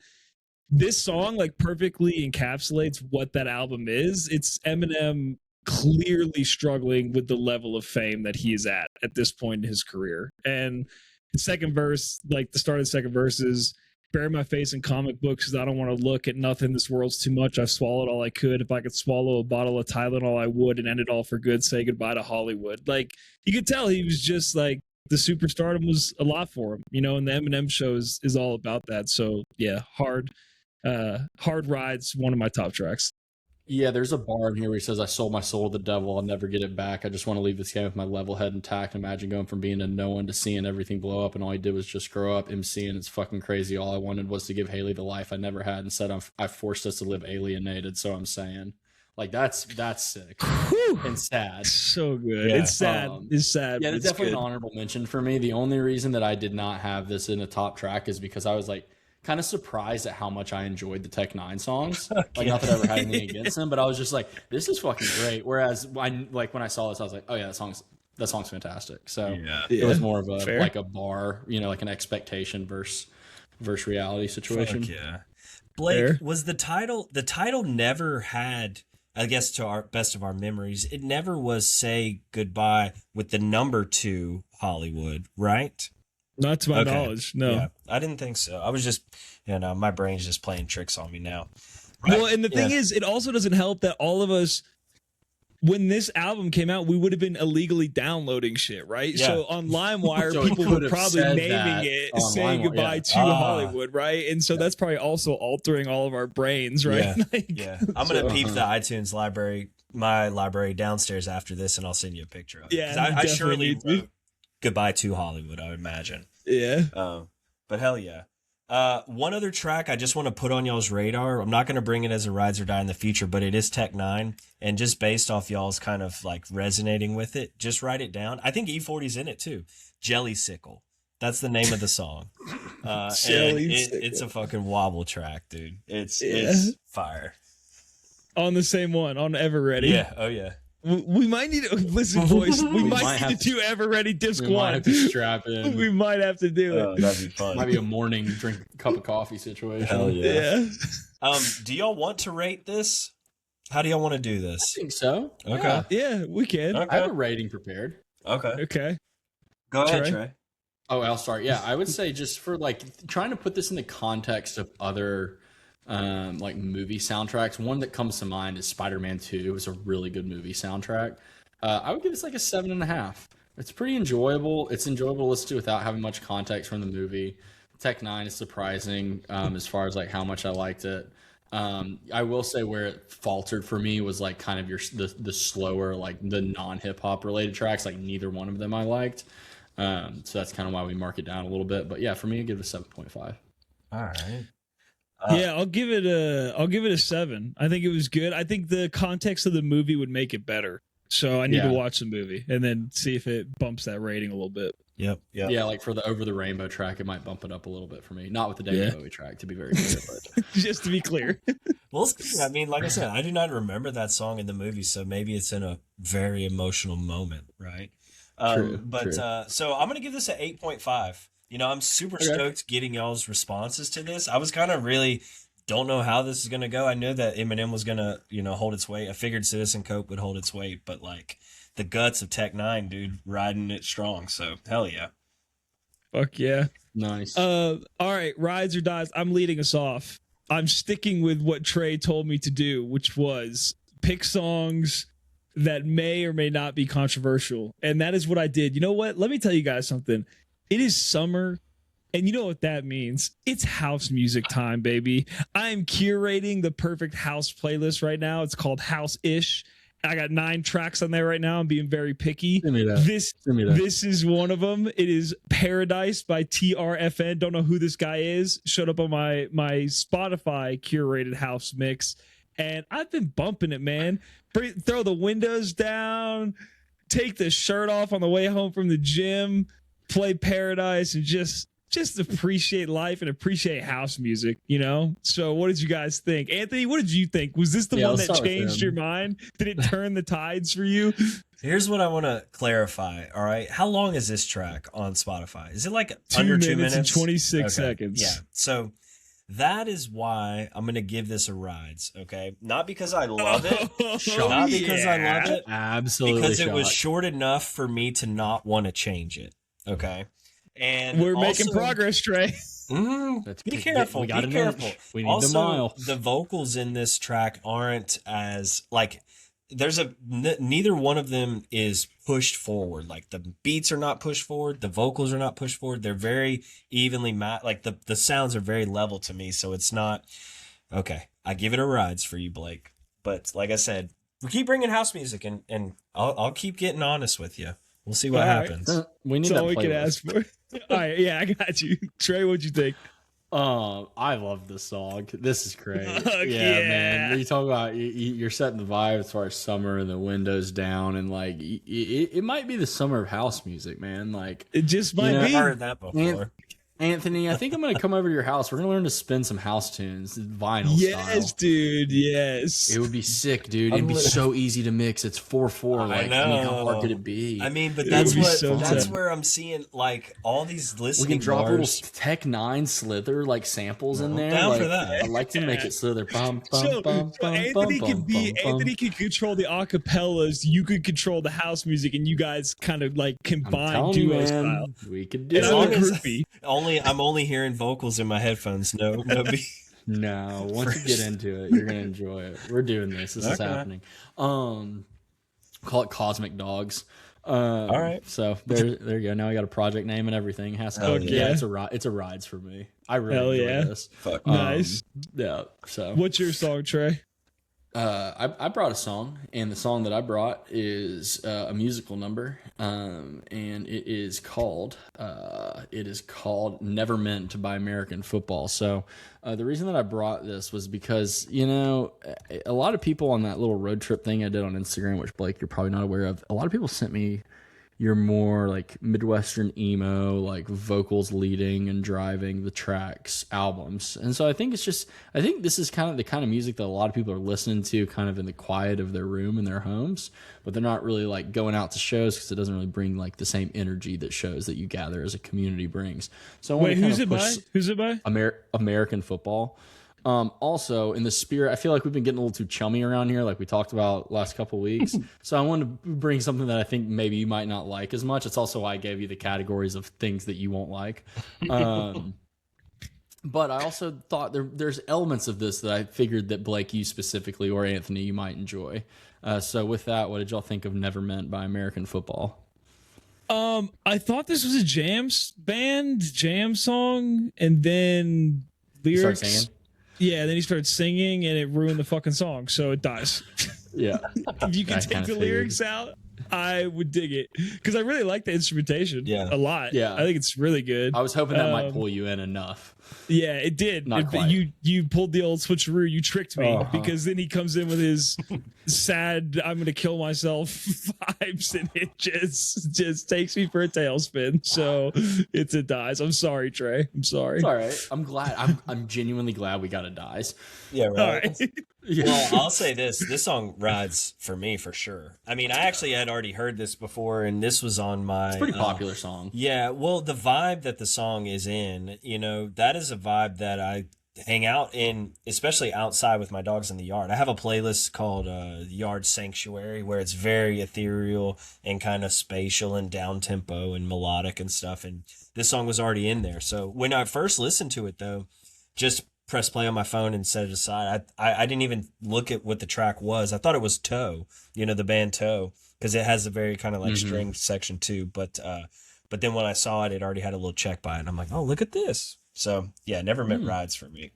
A: this song, like, perfectly encapsulates what that album is. It's Eminem clearly struggling with the level of fame that he is at this point in his career. And the second verse, like the start of the second verse, is "Bury my face in comic books because I don't want to look at nothing. This world's too much. I've swallowed all I could. If I could swallow a bottle of Tylenol, I would, and end it all for good. Say goodbye to Hollywood." Like, you could tell he was just like, the superstardom was a lot for him, and the Eminem Show is all about that. So yeah, Hard Ride's one of my top tracks.
B: Yeah, there's a bar in here where he says, "I sold my soul to the devil. I'll never get it back. I just want to leave this game with my level head intact. Imagine going from being a no one to seeing everything blow up, and all he did was just grow up. MCing, it's fucking crazy. All I wanted was to give Haley the life I never had. Instead, I forced us to live alienated. So I'm saying, like, that's sick and sad.
A: So good. Yeah. It's sad. It's sad.
B: Yeah, it's definitely
A: good.
B: An honorable mention for me. The only reason that I did not have this in a top track is because I was like, kind of surprised at how much I enjoyed the Tech N9ne songs. Like, not that I ever had anything against them, but I was just like, this is fucking great. Whereas when I saw this, I was like, oh yeah, that song's fantastic. So it was more of a like a bar, like an expectation versus reality situation.
C: Fuck yeah. Blake, was the title never had, I guess, to our best of our memories, it never was "Say Goodbye" with the number 2 Hollywood, right?
A: Not to my knowledge, no.
C: Yeah, I didn't think so. I was just, my brain's just playing tricks on me now.
A: Right? Well, and the thing is, it also doesn't help that all of us, when this album came out, we would have been illegally downloading shit, right? Yeah. So on LimeWire, so people were probably naming it "Saying Goodbye to Hollywood," right? And so that's probably also altering all of our brains, right?
C: Yeah. I'm going to peep the iTunes library, my library downstairs after this, and I'll send you a picture of it.
A: Yeah,
C: I surely wrote "Goodbye to Hollywood," I would imagine.
A: Yeah.
C: But hell yeah. One other track I just want to put on y'all's radar. I'm not going to bring it as a Rides or Die in the future, but it is Tech N9ne. And just based off y'all's kind of like resonating with it, just write it down. I think E40's in it too. "Jelly Sickle." That's the name of the song. It's a fucking wobble track, dude. It's fire.
A: On the same one, on Ever Ready.
C: Yeah. Oh yeah.
A: We might need to listen, boys. We might need to do Ever Ready Disc 1.
B: Might have to strap in.
A: We might have to do it.
C: That'd be fun.
B: Might be a morning drink a cup of coffee situation.
C: Hell yeah. Do y'all want to rate this? How do y'all want to do this?
B: I think so.
C: Okay.
A: Yeah, we can.
B: Okay. I have a rating prepared.
C: Okay. Go ahead, Trey.
B: Oh, I'll start. Yeah, I would say, just for like trying to put this in the context of other like movie soundtracks, one that comes to mind is Spider-Man 2. It was a really good movie soundtrack. I would give this like a 7.5. It's pretty enjoyable. It's enjoyable to listen to without having much context from the movie. Tech N9ne is surprising as far as like how much I liked it. I will say where it faltered for me was like kind of the slower, like the non-hip hop related tracks. Like neither one of them I liked. So that's kind of why we mark it down a little bit. But yeah, for me, I give it a 7.5.
C: All right.
A: Yeah, I'll give it a 7. I think it was good. I think the context of the movie would make it better. So I need to watch the movie and then see if it bumps that rating a little bit.
C: Yep.
B: Yeah, like for the Over the Rainbow track, it might bump it up a little bit for me. Not with the David Bowie track, to be very clear. But
A: just to be clear.
C: Well, I mean, like I said, I do not remember that song in the movie, so maybe it's in a very emotional moment, right?
B: True.
C: So I'm going to give this an 8.5. I'm super stoked getting y'all's responses to this. I was kind of really don't know how this is gonna go. I knew that Eminem was gonna, hold its weight. I figured Citizen Cope would hold its weight, but like the guts of Tech N9ne, dude, riding it strong. So hell yeah.
A: Fuck yeah.
B: Nice.
A: All right, rides or dies. I'm leading us off. I'm sticking with what Trey told me to do, which was pick songs that may or may not be controversial. And that is what I did. You know what? Let me tell you guys something. It is summer. And you know what that means? It's house music time, baby. I am curating the perfect house playlist right now. It's called House-ish. I got 9 tracks on there right now. I'm being very picky. This is one of them. It is Paradise by TRFN. Don't know who this guy is. Showed up on my Spotify curated house mix. And I've been bumping it, man. Throw the windows down, take the shirt off on the way home from the gym, play Paradise, and just appreciate life and appreciate house music, So what did you guys think? Anthony, what did you think? Was this the one that changed your mind? Did it turn the tides for you?
C: Here's what I want to clarify, all right? How long is this track on Spotify? Is it like
A: 2
C: under 2
A: minutes?
C: minutes?
A: And 26 seconds.
C: Yeah, so that is why I'm going to give this a rides, okay? Not because I love it. Not because I love it.
B: Absolutely.
C: Because it was short enough for me to not want to change it, okay? And
A: we're making progress, Trey.
C: Be careful. Be careful.
B: We need
C: also,
B: the mile.
C: The vocals in this track aren't as like neither one of them is pushed forward. Like the beats are not pushed forward. The vocals are not pushed forward. They're very evenly like the sounds are very level to me. So it's not okay. I give it a rides for you, Blake. But like I said, we keep bringing house music and I'll keep getting honest with you. We'll see what happens.
B: We need
A: That's
B: that
A: all we can
B: playlist.
A: ask for. All right, yeah, I got you. Trey, what'd you think?
B: I love this song. This is great.
A: Yeah,
B: man. You talk about you're setting the vibe as far as summer and the windows down, and like it might be the summer of house music, man. Like
A: it just might be.
C: I've heard that before.
B: Anthony, I think I'm going to come over to your house. We're going to learn to spin some house tunes, vinyl
A: yes,
B: style.
A: Dude. Yes.
B: It would be sick, dude. It'd be so easy to mix. It's 4/4. Like,
C: I know.
B: how hard could it be?
C: I mean, but that's
A: so
C: where I'm seeing like all these listening.
B: We can drop
C: bars.
B: little Tech N9ne slither like samples in there.
C: Down
B: like,
C: for that.
B: I like to make it slither.
A: Anthony can control the acapellas. You could control the house music, and you guys kind of like combine duo style.
B: We could do
A: it's
B: it.
A: all groupie.
C: I'm only hearing vocals in my headphones. No
B: No, once you get into it, you're gonna enjoy it. We're doing this. This is happening. Call it Cosmic Dogs.
C: All right.
B: So there you go. Now I got a project name and everything. It has to.
A: Yeah.
B: It's a rides for me. I really enjoy this.
C: Fuck.
A: Nice.
B: Yeah. So
A: what's your song, Trey?
B: I brought a song, and the song that I brought is a musical number, and it is called "Never Meant" by American Football. So the reason that I brought this was because a lot of people on that little road trip thing I did on Instagram, which Blake you're probably not aware of, a lot of people sent me your more like Midwestern emo, like vocals leading and driving the tracks albums. And so I think this is kind of the kind of music that a lot of people are listening to kind of in the quiet of their room in their homes, but they're not really like going out to shows because it doesn't really bring like the same energy that shows that you gather as a community brings. So I
A: who's it by?
B: American Football. Also in the spirit, I feel like we've been getting a little too chummy around here, like we talked about last couple of weeks. So I wanted to bring something that I think maybe you might not like as much. It's also why I gave you the categories of things that you won't like. But I also thought there's elements of this that I figured that Blake, you specifically, or Anthony, you might enjoy. So with that, what did y'all think of Never Meant by American Football?
A: I thought this was a jam song, and then lyrics. Yeah, then he started singing, and it ruined the fucking song, so it dies.
B: Yeah.
A: If you can take the lyrics out, I would dig it. Because I really like the instrumentation a lot.
B: Yeah.
A: I think it's really good.
B: I was hoping that might pull you in enough.
A: Yeah, it did.
B: Not quite.
A: You pulled the old switcheroo. You tricked me because then he comes in with his sad "I'm gonna kill myself" vibes, and it just takes me for a tailspin. So it's a dies. I'm sorry, Trey. I'm sorry.
B: It's all right. I'm glad. I'm genuinely glad we got a dies.
C: Yeah, right.
A: All right.
C: Well, I'll say this song rides for me for sure. I mean, I actually had already heard this before, and this was on my...
B: It's a pretty popular song.
C: Yeah, well, the vibe that the song is in, that is a vibe that hang out in, especially outside with my dogs in the yard. I have a playlist called Yard Sanctuary where it's very ethereal and kind of spatial and down tempo and melodic and stuff. And this song was already in there. So when I first listened to it, though, just press play on my phone and set it aside. I didn't even look at what the track was. I thought it was Toe, the band Toe, because it has a very kind of like string section too. But then when I saw it, it already had a little check by it. And I'm like, oh, look at this. So yeah, never meant rides for me.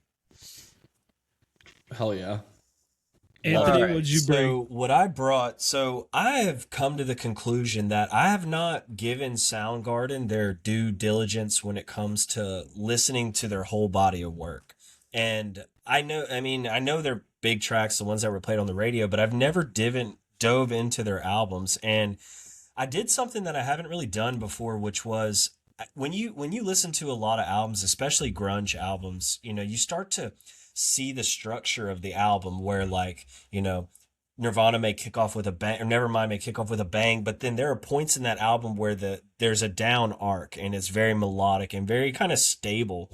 B: Hell yeah.
A: Anthony,
C: Right,
A: what'd you bring?
C: So what I brought, so I have come to the conclusion that I have not given Soundgarden their due diligence when it comes to listening to their whole body of work. And I know their big tracks, the ones that were played on the radio, but I've never dove into their albums. And I did something that I haven't really done before, which was when you listen to a lot of albums, especially grunge albums, you start to see the structure of the album where Nirvana may kick off with a bang, or Nevermind may kick off with a bang, but then there are points in that album where there's a down arc and it's very melodic and very kind of stable.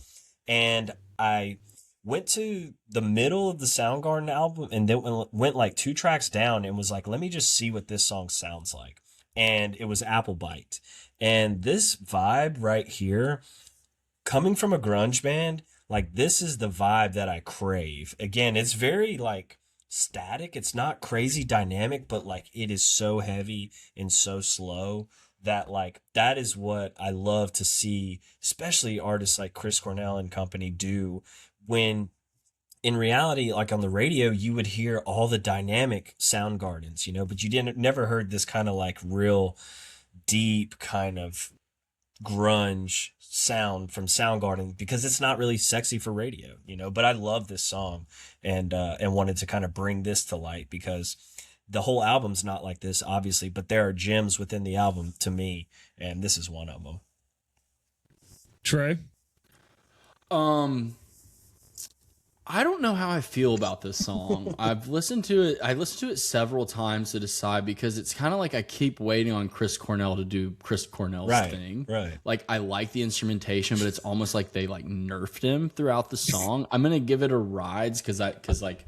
C: And I went to the middle of the Soundgarden album and then went like 2 tracks down and was like, let me just see what this song sounds like. And it was Applebite. And this vibe right here, coming from a grunge band, like this is the vibe that I crave. Again, it's very like static. It's not crazy dynamic, but like it is so heavy and so slow that like that is what I love to see, especially artists like Chris Cornell and company do, when in reality, like on the radio, you would hear all the dynamic Soundgardens, but you never heard this kind of like real deep kind of grunge sound from Soundgarden because it's not really sexy for radio, but I love this song and wanted to kind of bring this to light because the whole album's not like this, obviously, but there are gems within the album to me, and this is one of them.
A: Trey?
B: I don't know how I feel about this song. I've listened to it. I listened to it several times to decide because it's kind of like I keep waiting on Chris Cornell to do Chris Cornell's thing.
C: Right.
B: Like I like the instrumentation, but it's almost like they like nerfed him throughout the song. I'm gonna give it a rides because like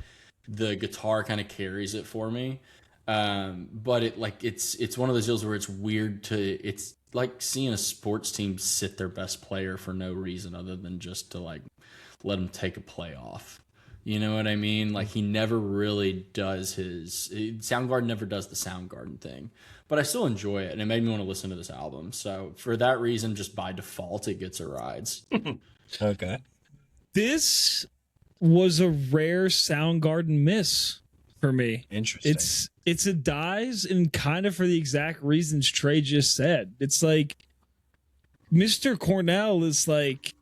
B: the guitar kind of carries it for me. But it's one of those deals where it's weird it's like seeing a sports team sit their best player for no reason other than just to like let him take a play off. You know what I mean? Like he never really does Soundgarden never does the Soundgarden thing, but I still enjoy it and it made me want to listen to this album. So for that reason, just by default, it gets a rides.
C: Okay.
A: This was a rare Soundgarden miss for me.
C: Interesting.
A: It's a dies and kind of for the exact reasons Trey just said. It's like Mr. Cornell is like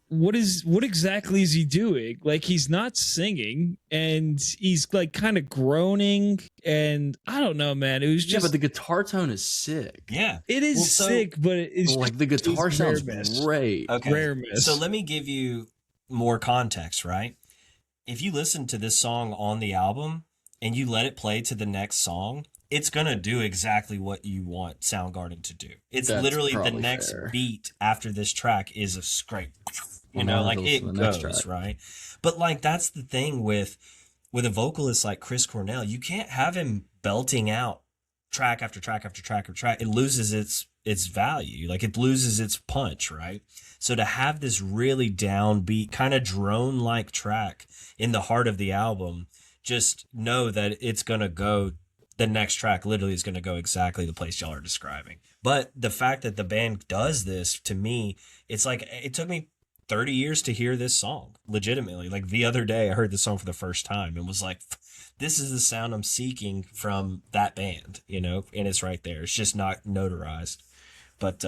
A: what exactly is he doing? Like he's not singing and he's like kind of groaning and I don't know, man. It was just
B: but the guitar tone is sick.
C: Yeah,
A: it is sick, but it's
B: like the guitar sounds great.
C: Okay,
A: rare miss.
C: So let me give you more context, right? If you listen to this song on the album and you let it play to the next song, it's going to do exactly what you want Soundgarden to do. It's literally the next beat after this track is a scrape. Like it goes, right? But like that's the thing with a vocalist like Chris Cornell, you can't have him belting out track after track after track after track. It loses its value. Like it loses its punch, right? So to have this really downbeat kind of drone-like track in the heart of the album, just know that it's going to go, the next track literally is going to go exactly the place y'all are describing. But the fact that the band does this, to me, it's like, it took me 30 years to hear this song, legitimately. Like the other day, I heard this song for the first time and was like, this is the sound I'm seeking from that band, and it's right there. It's just not notarized. But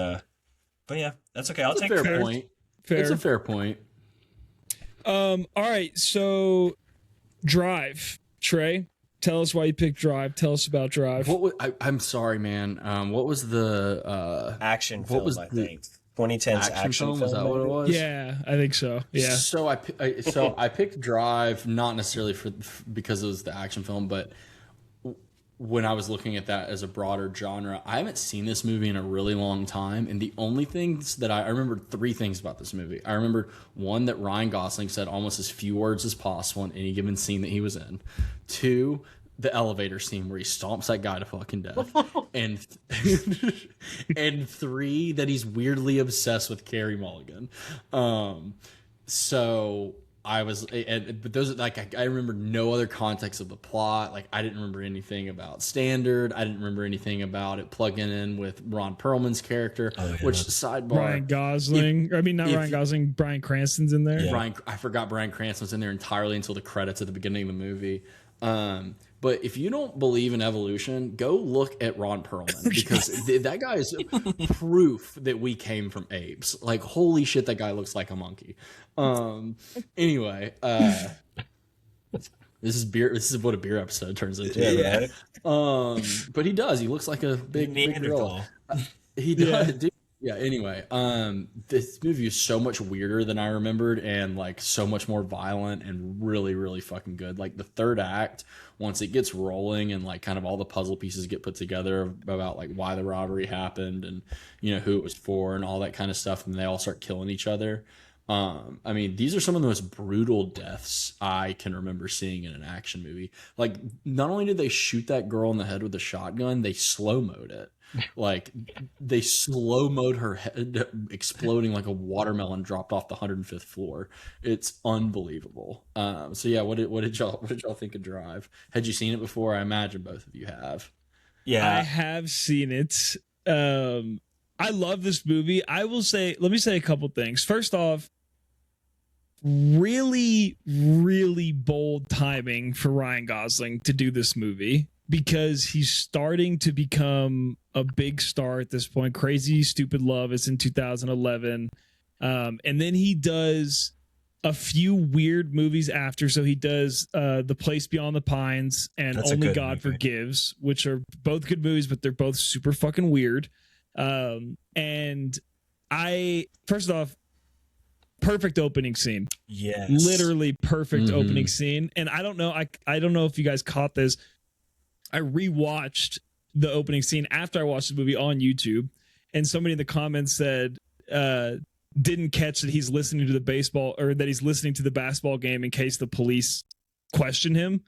C: yeah, that's okay. I'll take
B: a fair point.
A: Fair.
B: It's a fair point.
A: All right, so Drive. Trey, tell us why you picked Drive. Tell us about Drive.
B: I'm sorry, man. What was the
C: action film? I think 2010's action film.
B: Was that what it was?
A: Yeah, I think so. Yeah.
B: So I picked Drive not necessarily because it was the action film, but when I was looking at that as a broader genre, I haven't seen this movie in a really long time. And the only things that I remember 3 things about this movie. I remember, one, that Ryan Gosling said almost as few words as possible in any given scene that he was in. 2, the elevator scene where he stomps that guy to fucking death. And and 3, that he's weirdly obsessed with Carey Mulligan. So I was, but those, like, I remember no other context of the plot. Like, I didn't remember anything about Standard. I didn't remember anything about it plugging in with Ron Perlman's character. Which, sidebar,
A: Ryan Gosling. Ryan Gosling. Bryan Cranston's in there.
B: Yeah. I forgot Bryan Cranston was in there entirely until the credits at the beginning of the movie. But if you don't believe in evolution, go look at Ron Perlman, because that guy is proof that we came from apes. Like, holy shit, that guy looks like a monkey. Anyway, this is beer. This is what a beer episode turns into.
C: Yeah, right?
B: But he does. He looks like a big gorilla. He does. Yeah. Yeah, anyway, this movie is so much weirder than I remembered, and like so much more violent and really, really fucking good. Like, the third act, once it gets rolling and like kind of all the puzzle pieces get put together about like why the robbery happened and, you know, who it was for and all that kind of stuff, and they all start killing each other. I mean, these are some of the most brutal deaths I can remember seeing in an action movie. Like, not only did they shoot that girl in the head with a shotgun, they slow-moed it. Like, they slow-moed her head exploding like a watermelon dropped off the 105th floor. It's unbelievable. So yeah, what did y'all think of Drive? Had you seen it before? I imagine both of you have.
C: Yeah,
A: I have seen it. I love this movie. Let me say a couple things. First off, really, really bold timing for Ryan Gosling to do this movie, because he's starting to become a big star at this point. Crazy Stupid Love is in 2011. And then he does a few weird movies after. So he does The Place Beyond the Pines and Only God Forgives, which are both good movies, but they're both super fucking weird. And first off, perfect opening scene.
C: Yes.
A: Literally perfect opening scene. And I don't know if you guys caught this. I rewatched the opening scene after I watched the movie on YouTube, and somebody in the comments said didn't catch that he's listening to the basketball game in case the police question him,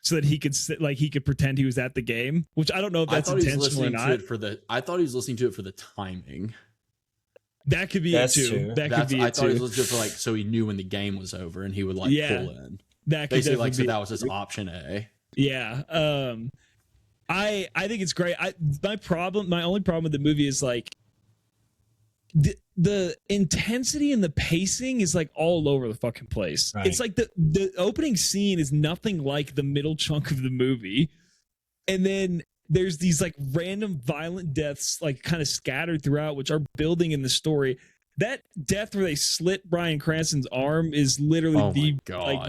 A: so that he could pretend he was at the game, which I don't know if that's intentional or not.
B: I thought he was listening to it for the timing.
A: That could be it too. I thought he was listening to it
B: for, like, so he knew when the game was over and he would like pull in.
A: That could
B: basically, like, so that was his option A.
A: Yeah. I think it's great. My only problem with the movie is like the intensity and the pacing is like all over the fucking place. Right. It's like the opening scene is nothing like the middle chunk of the movie. And then there's these like random violent deaths like kind of scattered throughout, which are building in the story. That death where they slit Bryan Cranston's arm is literally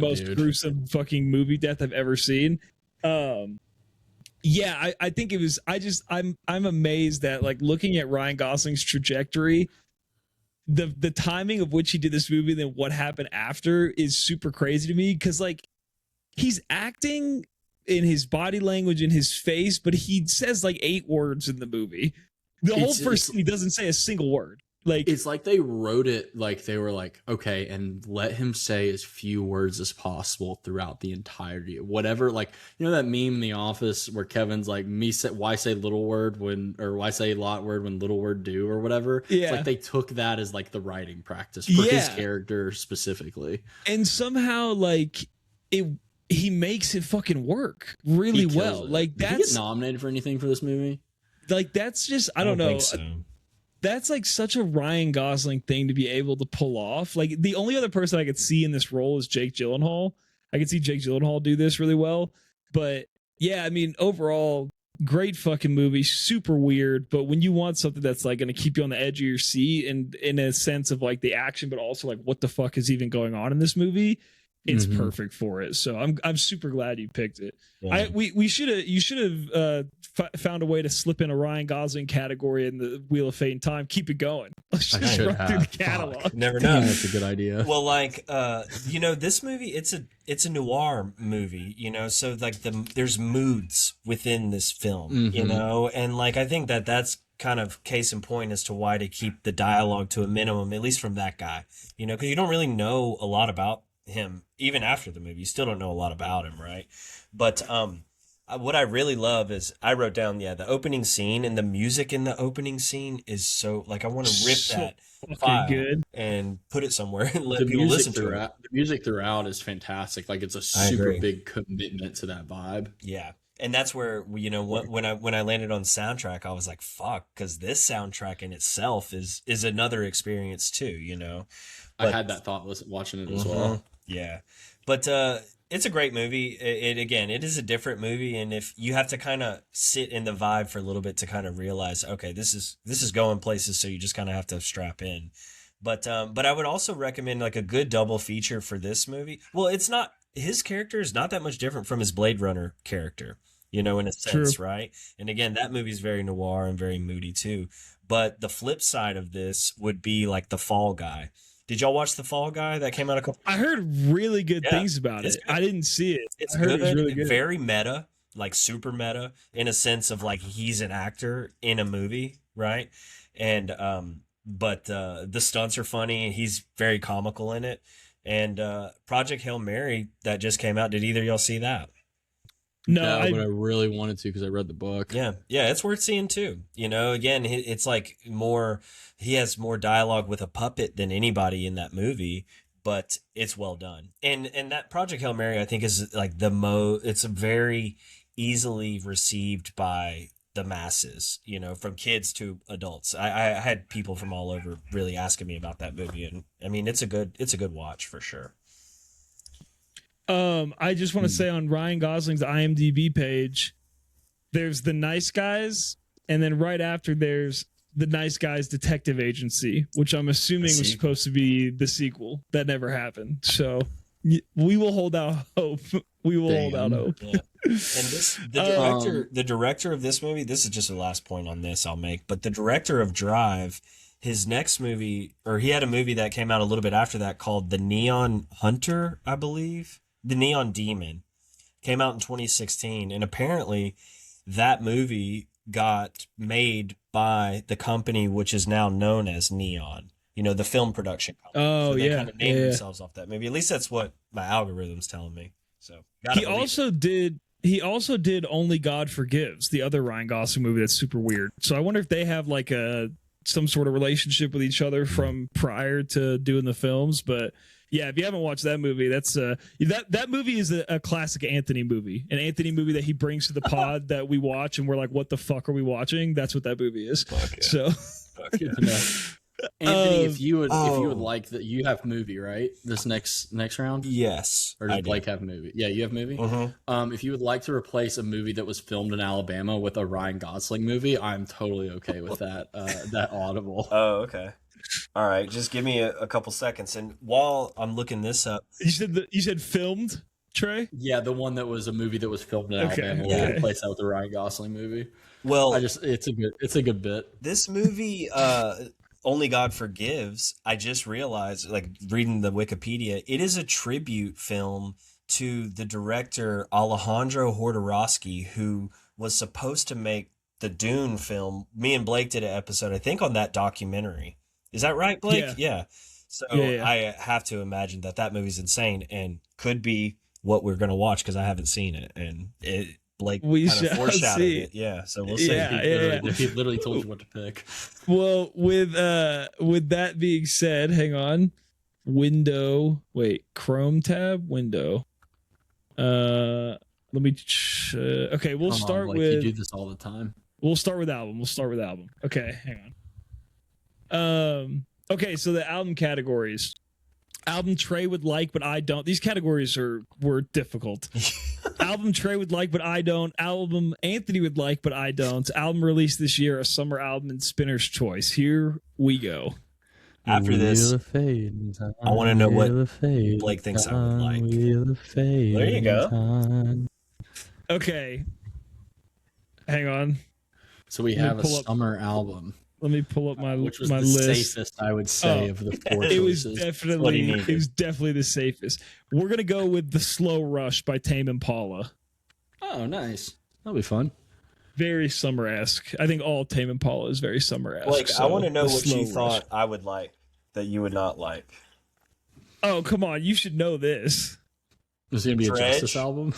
A: most gruesome fucking movie death I've ever seen. Yeah, I think it was. I'm amazed that, like, looking at Ryan Gosling's trajectory, the timing of which he did this movie and then what happened after is super crazy to me, because like he's acting in his body language in his face, but he says like 8 words in the movie. The whole first scene, he doesn't say a single word. Like, it's
B: like they wrote it like they were like, okay, and let him say as few words as possible throughout the entirety of whatever. Like, you know that meme in The Office where Kevin's like, why say little word why say lot word when little word do, or whatever.
A: Yeah.
B: It's like they took that as like the writing practice for his character specifically.
A: And somehow like he makes it fucking work really well. Like,
B: did he get nominated for anything for this movie?
A: Like, that's just, I don't know.
C: Think so.
A: That's like such a Ryan Gosling thing to be able to pull off. Like, the only other person I could see in this role is Jake Gyllenhaal. I could see Jake Gyllenhaal do this really well. But yeah, I mean, overall, great fucking movie, super weird. But when you want something that's like going to keep you on the edge of your seat and in a sense of like the action, but also like what the fuck is even going on in this movie, it's
B: Mhm.
A: perfect for it. So I'm super glad you picked it.
C: Yeah.
A: You should have found a way to slip in a Ryan Gosling category in the Wheel of Fate and Time. Keep it going. Let's
B: I
A: just
B: should
A: run through the
B: have.
A: catalog.
B: Fuck.
C: Never
B: Yeah,
C: know.
B: that's a good idea.
C: Well, like this movie, it's a noir movie, so like there's moods within this film,
B: Mhm.
C: and like I think that's kind of case in point as to why to keep the dialogue to a minimum, at least from that guy, because you don't really know a lot about him even after the movie. You still don't know a lot about him, right? But what I really love is I wrote down, the opening scene, and the music in the opening scene is so like I want to rip
A: So
C: that
A: fucking
C: file
A: good.
C: and put it somewhere and let
B: The
C: people
B: music
C: listen to it.
B: throughout, the music throughout is fantastic. Like it's a
C: I
B: super
C: agree.
B: big commitment to that vibe.
C: Yeah. And that's where when I landed on soundtrack, I was like, fuck, because this soundtrack in itself is another experience too.
B: I
C: But
B: had that thought watching it as
C: Mhm.
B: well.
C: Yeah. But it's a great movie. It is a different movie, and if you have to kind of sit in the vibe for a little bit to kind of realize, okay, this is going places, so you just kind of have to strap in. But I would also recommend like a good double feature for this movie. Well, it's not his character is not that much different from his Blade Runner character, in a sense,
A: True.
C: right? And again, that movie's very noir and very moody too. But the flip side of this would be like The Fall Guy. Did y'all watch The Fall Guy that came out a couple?
A: I heard really good
C: Yeah,
A: things about
C: it's
A: it.
C: good.
A: I didn't see it.
C: It's
A: I heard
C: good,
A: it was really good.
C: very meta, like super meta in a sense of like he's an actor in a movie, right? And but the stunts are funny. He's very comical in it. And Project Hail Mary that just came out. Did either of y'all see that?
A: No,
B: No,
A: I
B: but I really wanted to because I read the book.
C: Yeah, it's worth seeing too. Again, it's like more. He has more dialogue with a puppet than anybody in that movie, but it's well done. And that Project Hail Mary, I think, is like It's very easily received by the masses. From kids to adults. I had people from all over really asking me about that movie, and I mean, it's a good watch for sure.
A: I just want to say on Ryan Gosling's IMDb page, there's The Nice Guys, and then right after there's The Nice Guys Detective Agency, which I'm assuming was supposed to be the sequel. That never happened. So we will hold out hope. We will hold out hope.
C: Yeah. And the director of this movie, this is just the last point on this I'll make, but the director of Drive, his next movie, or he had a movie that came out a little bit after that called The Neon Hunter, I believe. The Neon Demon came out in 2016, and apparently that movie got made by the company which is now known as Neon, the film production company.
A: Oh,
C: so they
A: yeah.
C: kind of named themselves off that movie. At least that's what my algorithm's telling me. So
A: He also did Only God Forgives, the other Ryan Gosling movie that's super weird. So I wonder if they have like some sort of relationship with each other from prior to doing the films. But yeah, if you haven't watched that movie, that's that movie is a classic Anthony movie, an Anthony movie that he brings to the pod that we watch and we're like, what the fuck are we watching? That's what that movie is.
C: Yeah.
A: So
B: Anthony, if you would like that, you have movie, right? This next round?
C: Yes.
B: Or does Blake have movie? Yeah, you have movie. If you would like to replace a movie that was filmed in Alabama with a Ryan Gosling movie, I'm totally okay with that. That audible.
C: Oh, okay. All right, just give me a couple seconds, and while I'm looking this up,
A: you said filmed, Trey?
B: Yeah, the one that was a movie that was filmed in Alabama.
C: Yeah.
B: We'll replace that with the Ryan Gosling movie.
C: Well,
B: it's a good bit.
C: This movie, Only God Forgives, I just realized, like reading the Wikipedia, it is a tribute film to the director Alejandro Jodorowsky, who was supposed to make the Dune film. Me and Blake did an episode, I think, on that documentary. Is that right, Blake? Yeah. So
A: Yeah.
C: I have to imagine that movie's insane and could be what we're going to watch because I haven't seen it. And Blake
A: We
C: kind of
A: shall
C: foreshadowed
A: see.
C: it. Yeah, so we'll see.
B: He literally told you what to pick.
A: Well, with that being said, hang on. Chrome tab, window. Let me. Okay, we'll start with.
B: You do this all the time.
A: We'll start with album. Okay, hang on. Okay, so the album categories. Album Trey would like, but I don't. These categories were difficult. Album Trey would like, but I don't. Album Anthony would like, but I don't. Album released this year, a summer album, and Spinner's Choice. Here we go.
C: After this, I want to know what Blake thinks I would like. There you go.
A: Okay. Hang on.
B: So we have a summer album.
A: Let me pull up my
B: which was
A: my
B: the
A: list.
B: safest, I would say, of the four
A: It was
B: choices.
A: definitely the safest. We're gonna go with The Slow Rush by Tame Impala.
B: Oh, nice. That'll be fun.
A: Very summer-esque. I think all Tame Impala is very summer-esque.
C: Like,
A: so
C: I want to know what you
A: Slow
C: thought
A: Rush.
C: I would like that you would not like.
A: Oh, come on. You should know this.
B: Was it going to be a
C: Dredge?
B: Justice album?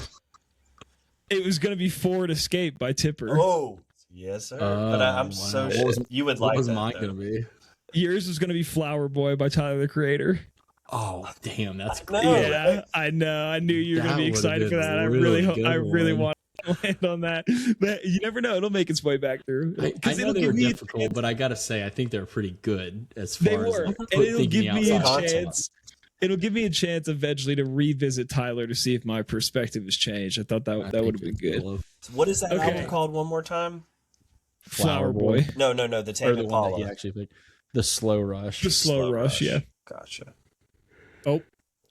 A: It was going to be Forward Escape by Tipper.
C: Oh, yes, sir. But I'm
B: wow.
C: so
B: What
C: shit.
B: was-
C: You would
B: What
C: like
B: was
C: that.
B: mine
C: though.
B: going to be?
A: Yours was going to be Flower Boy by Tyler, the Creator.
B: Oh, damn. That's
C: No.
B: great.
A: Yeah, I know. I knew you were going to
B: That
A: be
B: would've
A: excited for
B: been
A: that.
B: a
A: I
B: really good
A: really
B: one.
A: want to land on that. But you never know. It'll make its way back through.
B: I know
A: it'll
B: they
A: give
B: were
A: me a
B: difficult,
A: chance-
B: but I got to say, I think they're pretty good as
A: They
B: far as
A: were.
B: like,
A: And it'll
B: thinking
A: give me a
B: outside.
A: chance. It'll give me a chance eventually to revisit Tyler to see if my perspective has changed. I thought that would have been good.
C: What is that
A: Okay.
C: album called one more time?
A: Flower Boy.
C: No, the
B: Or
C: Tame
B: the one that he
C: Impala.
B: actually picked. The Slow Rush.
A: The Slow Rush, yeah.
C: Gotcha.
A: Oh,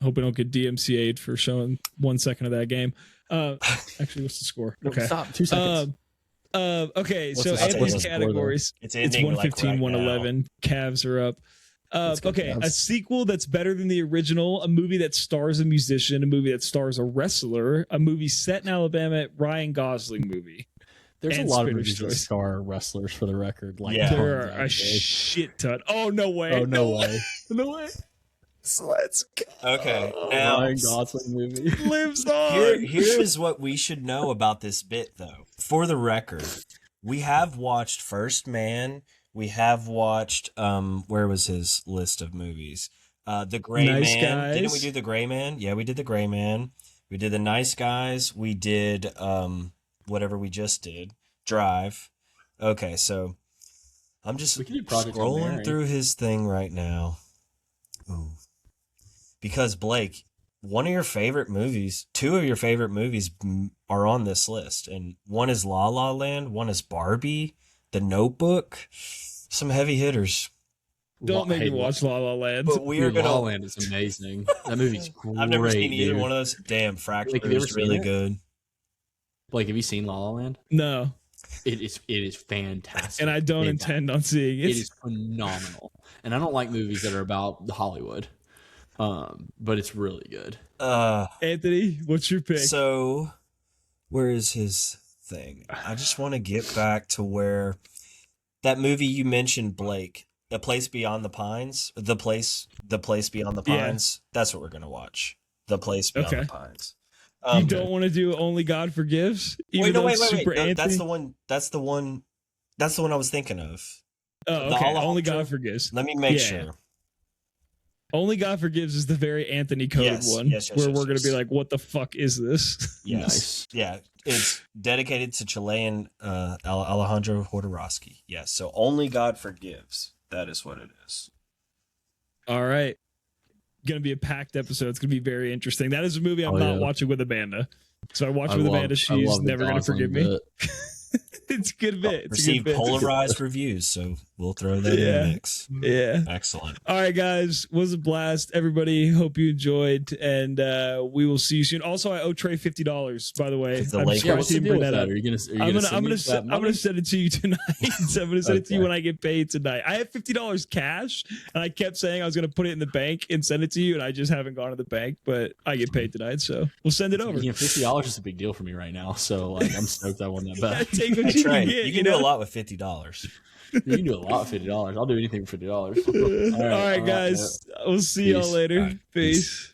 A: hope I don't get DMCA'd for showing 1 second of that game. Actually, what's the score? Okay.
B: Stop. 2 seconds.
A: Okay,
B: What's
A: so
B: the score?
A: Anthony's
B: What's the score,
A: categories.
C: It's
A: It's
C: ending
A: 115,
C: like right
A: 111. Cavs are up.
B: Let's go,
A: Okay, a
B: Cavs.
A: sequel that's better than the original, a movie that stars a musician, a movie that stars a wrestler, a movie set in Alabama, Ryan Gosling movie.
B: There's a
A: and
B: lot of
A: Spinner's
B: movies that
A: Choice.
B: star wrestlers for the record. Like
C: Yeah.
A: There
B: tons,
A: are
B: I
A: a
B: would say.
A: shit ton. Oh, no way.
B: Oh, no way.
A: No way. Let's go.
C: Okay, now
B: Ryan Gosling movie.
A: Lives on.
C: here is what we should know about this bit, though. For the record, we have watched First Man. We have watched where was his list of movies? The Gray
A: Nice
C: Man.
A: Guys.
C: Didn't we do the Gray Man? Yeah, we did the Gray Man. We did the Nice Guys. We did whatever we just did. Drive. Okay, so I'm just
B: We can do Project
C: scrolling
B: Mary.
C: through his thing right now. Ooh. Because Blake, one of your favorite movies, two of your favorite movies are on this list, and one is La La Land, one is Barbie, The Notebook, some heavy hitters.
A: Don't make me watch La La Land.
C: But we are
B: Dude, La La
C: gonna.
B: Land is amazing. That movie's great.
C: I've never seen either
B: dude.
C: one of those. Damn, Fracture
B: Blake, have you ever
C: is really
B: seen it?
C: good.
B: Blake, have you seen La La Land?
A: No,
B: It is fantastic.
A: and I don't
B: It-
A: intend on seeing
B: It
A: it.
B: is phenomenal, and I don't like movies that are about Hollywood, but it's really good.
A: Anthony, what's your pick?
C: So, where is his thing? I just want to get back to where that movie you mentioned, Blake, A Place Beyond the Pines, the place beyond the
A: Yeah.
C: pines. That's what we're gonna watch. The Place Beyond
A: Okay.
C: the Pines.
A: You don't want to do Only God Forgives? Even
C: Wait, no,
A: though
C: wait,
A: it's
C: wait, wait.
A: Super
C: No,
A: Anthony?
C: that's the one. That's the one. That's the one I was thinking of.
A: Oh,
C: the
A: okay.
C: Alejandro-
A: Only God Forgives.
C: Let me make
A: Yeah.
C: sure.
A: Only God Forgives is the very Anthony coded
C: Yes,
A: one,
C: yes,
A: where we're going to be
C: yes.
A: like, "What the fuck is this?"
C: Yes.
B: Nice.
C: Yeah. It's dedicated to Chilean Alejandro Jodorowsky. Yes. So Only God Forgives. That is what it is.
A: All right, going to be a packed episode. It's going to be very interesting. That is a movie I'm
B: Oh,
A: not
B: yeah.
A: watching with Amanda. So I watch
B: I
A: with
B: love-
A: Amanda.
B: I
A: She's
B: love the
A: never going to
B: Gosling
A: forgive me.
B: bit.
A: It's a good bit. It's a
C: Received
A: good bit.
C: polarized reviews, so we'll throw that in
A: Yeah.
C: the mix.
A: Yeah.
C: Excellent.
A: All right, guys, was a blast. Everybody, hope you enjoyed, and we will see you soon. Also, I owe Trey $50. By the way,
C: The
A: I'm
C: Lakers-
B: Yeah,
A: surprised
B: what's
A: he
B: the
A: didn't
B: deal
A: bring
B: with
A: that
B: that?
A: up.
B: Are you gonna?
A: I'm gonna send it to you tonight. So I'm gonna send it to you
B: Okay.
A: when I get paid tonight. I have $50 cash, and I kept saying I was gonna put it in the bank and send it to you, and I just haven't gone to the bank. But I get paid tonight, so we'll send it over.
B: Yeah, $50 is a big deal for me right now. So like, I'm stoked I won that
A: Yeah,
B: bet.
A: take what
C: Hey,
A: you
C: Trey,
A: can get.
C: you can do a
A: know?
C: lot with $50.
B: You can do a lot with $50. I'll do anything for $50.
A: All right, guys. We'll see y'all
C: Peace.
A: later.
C: All right.
A: Peace.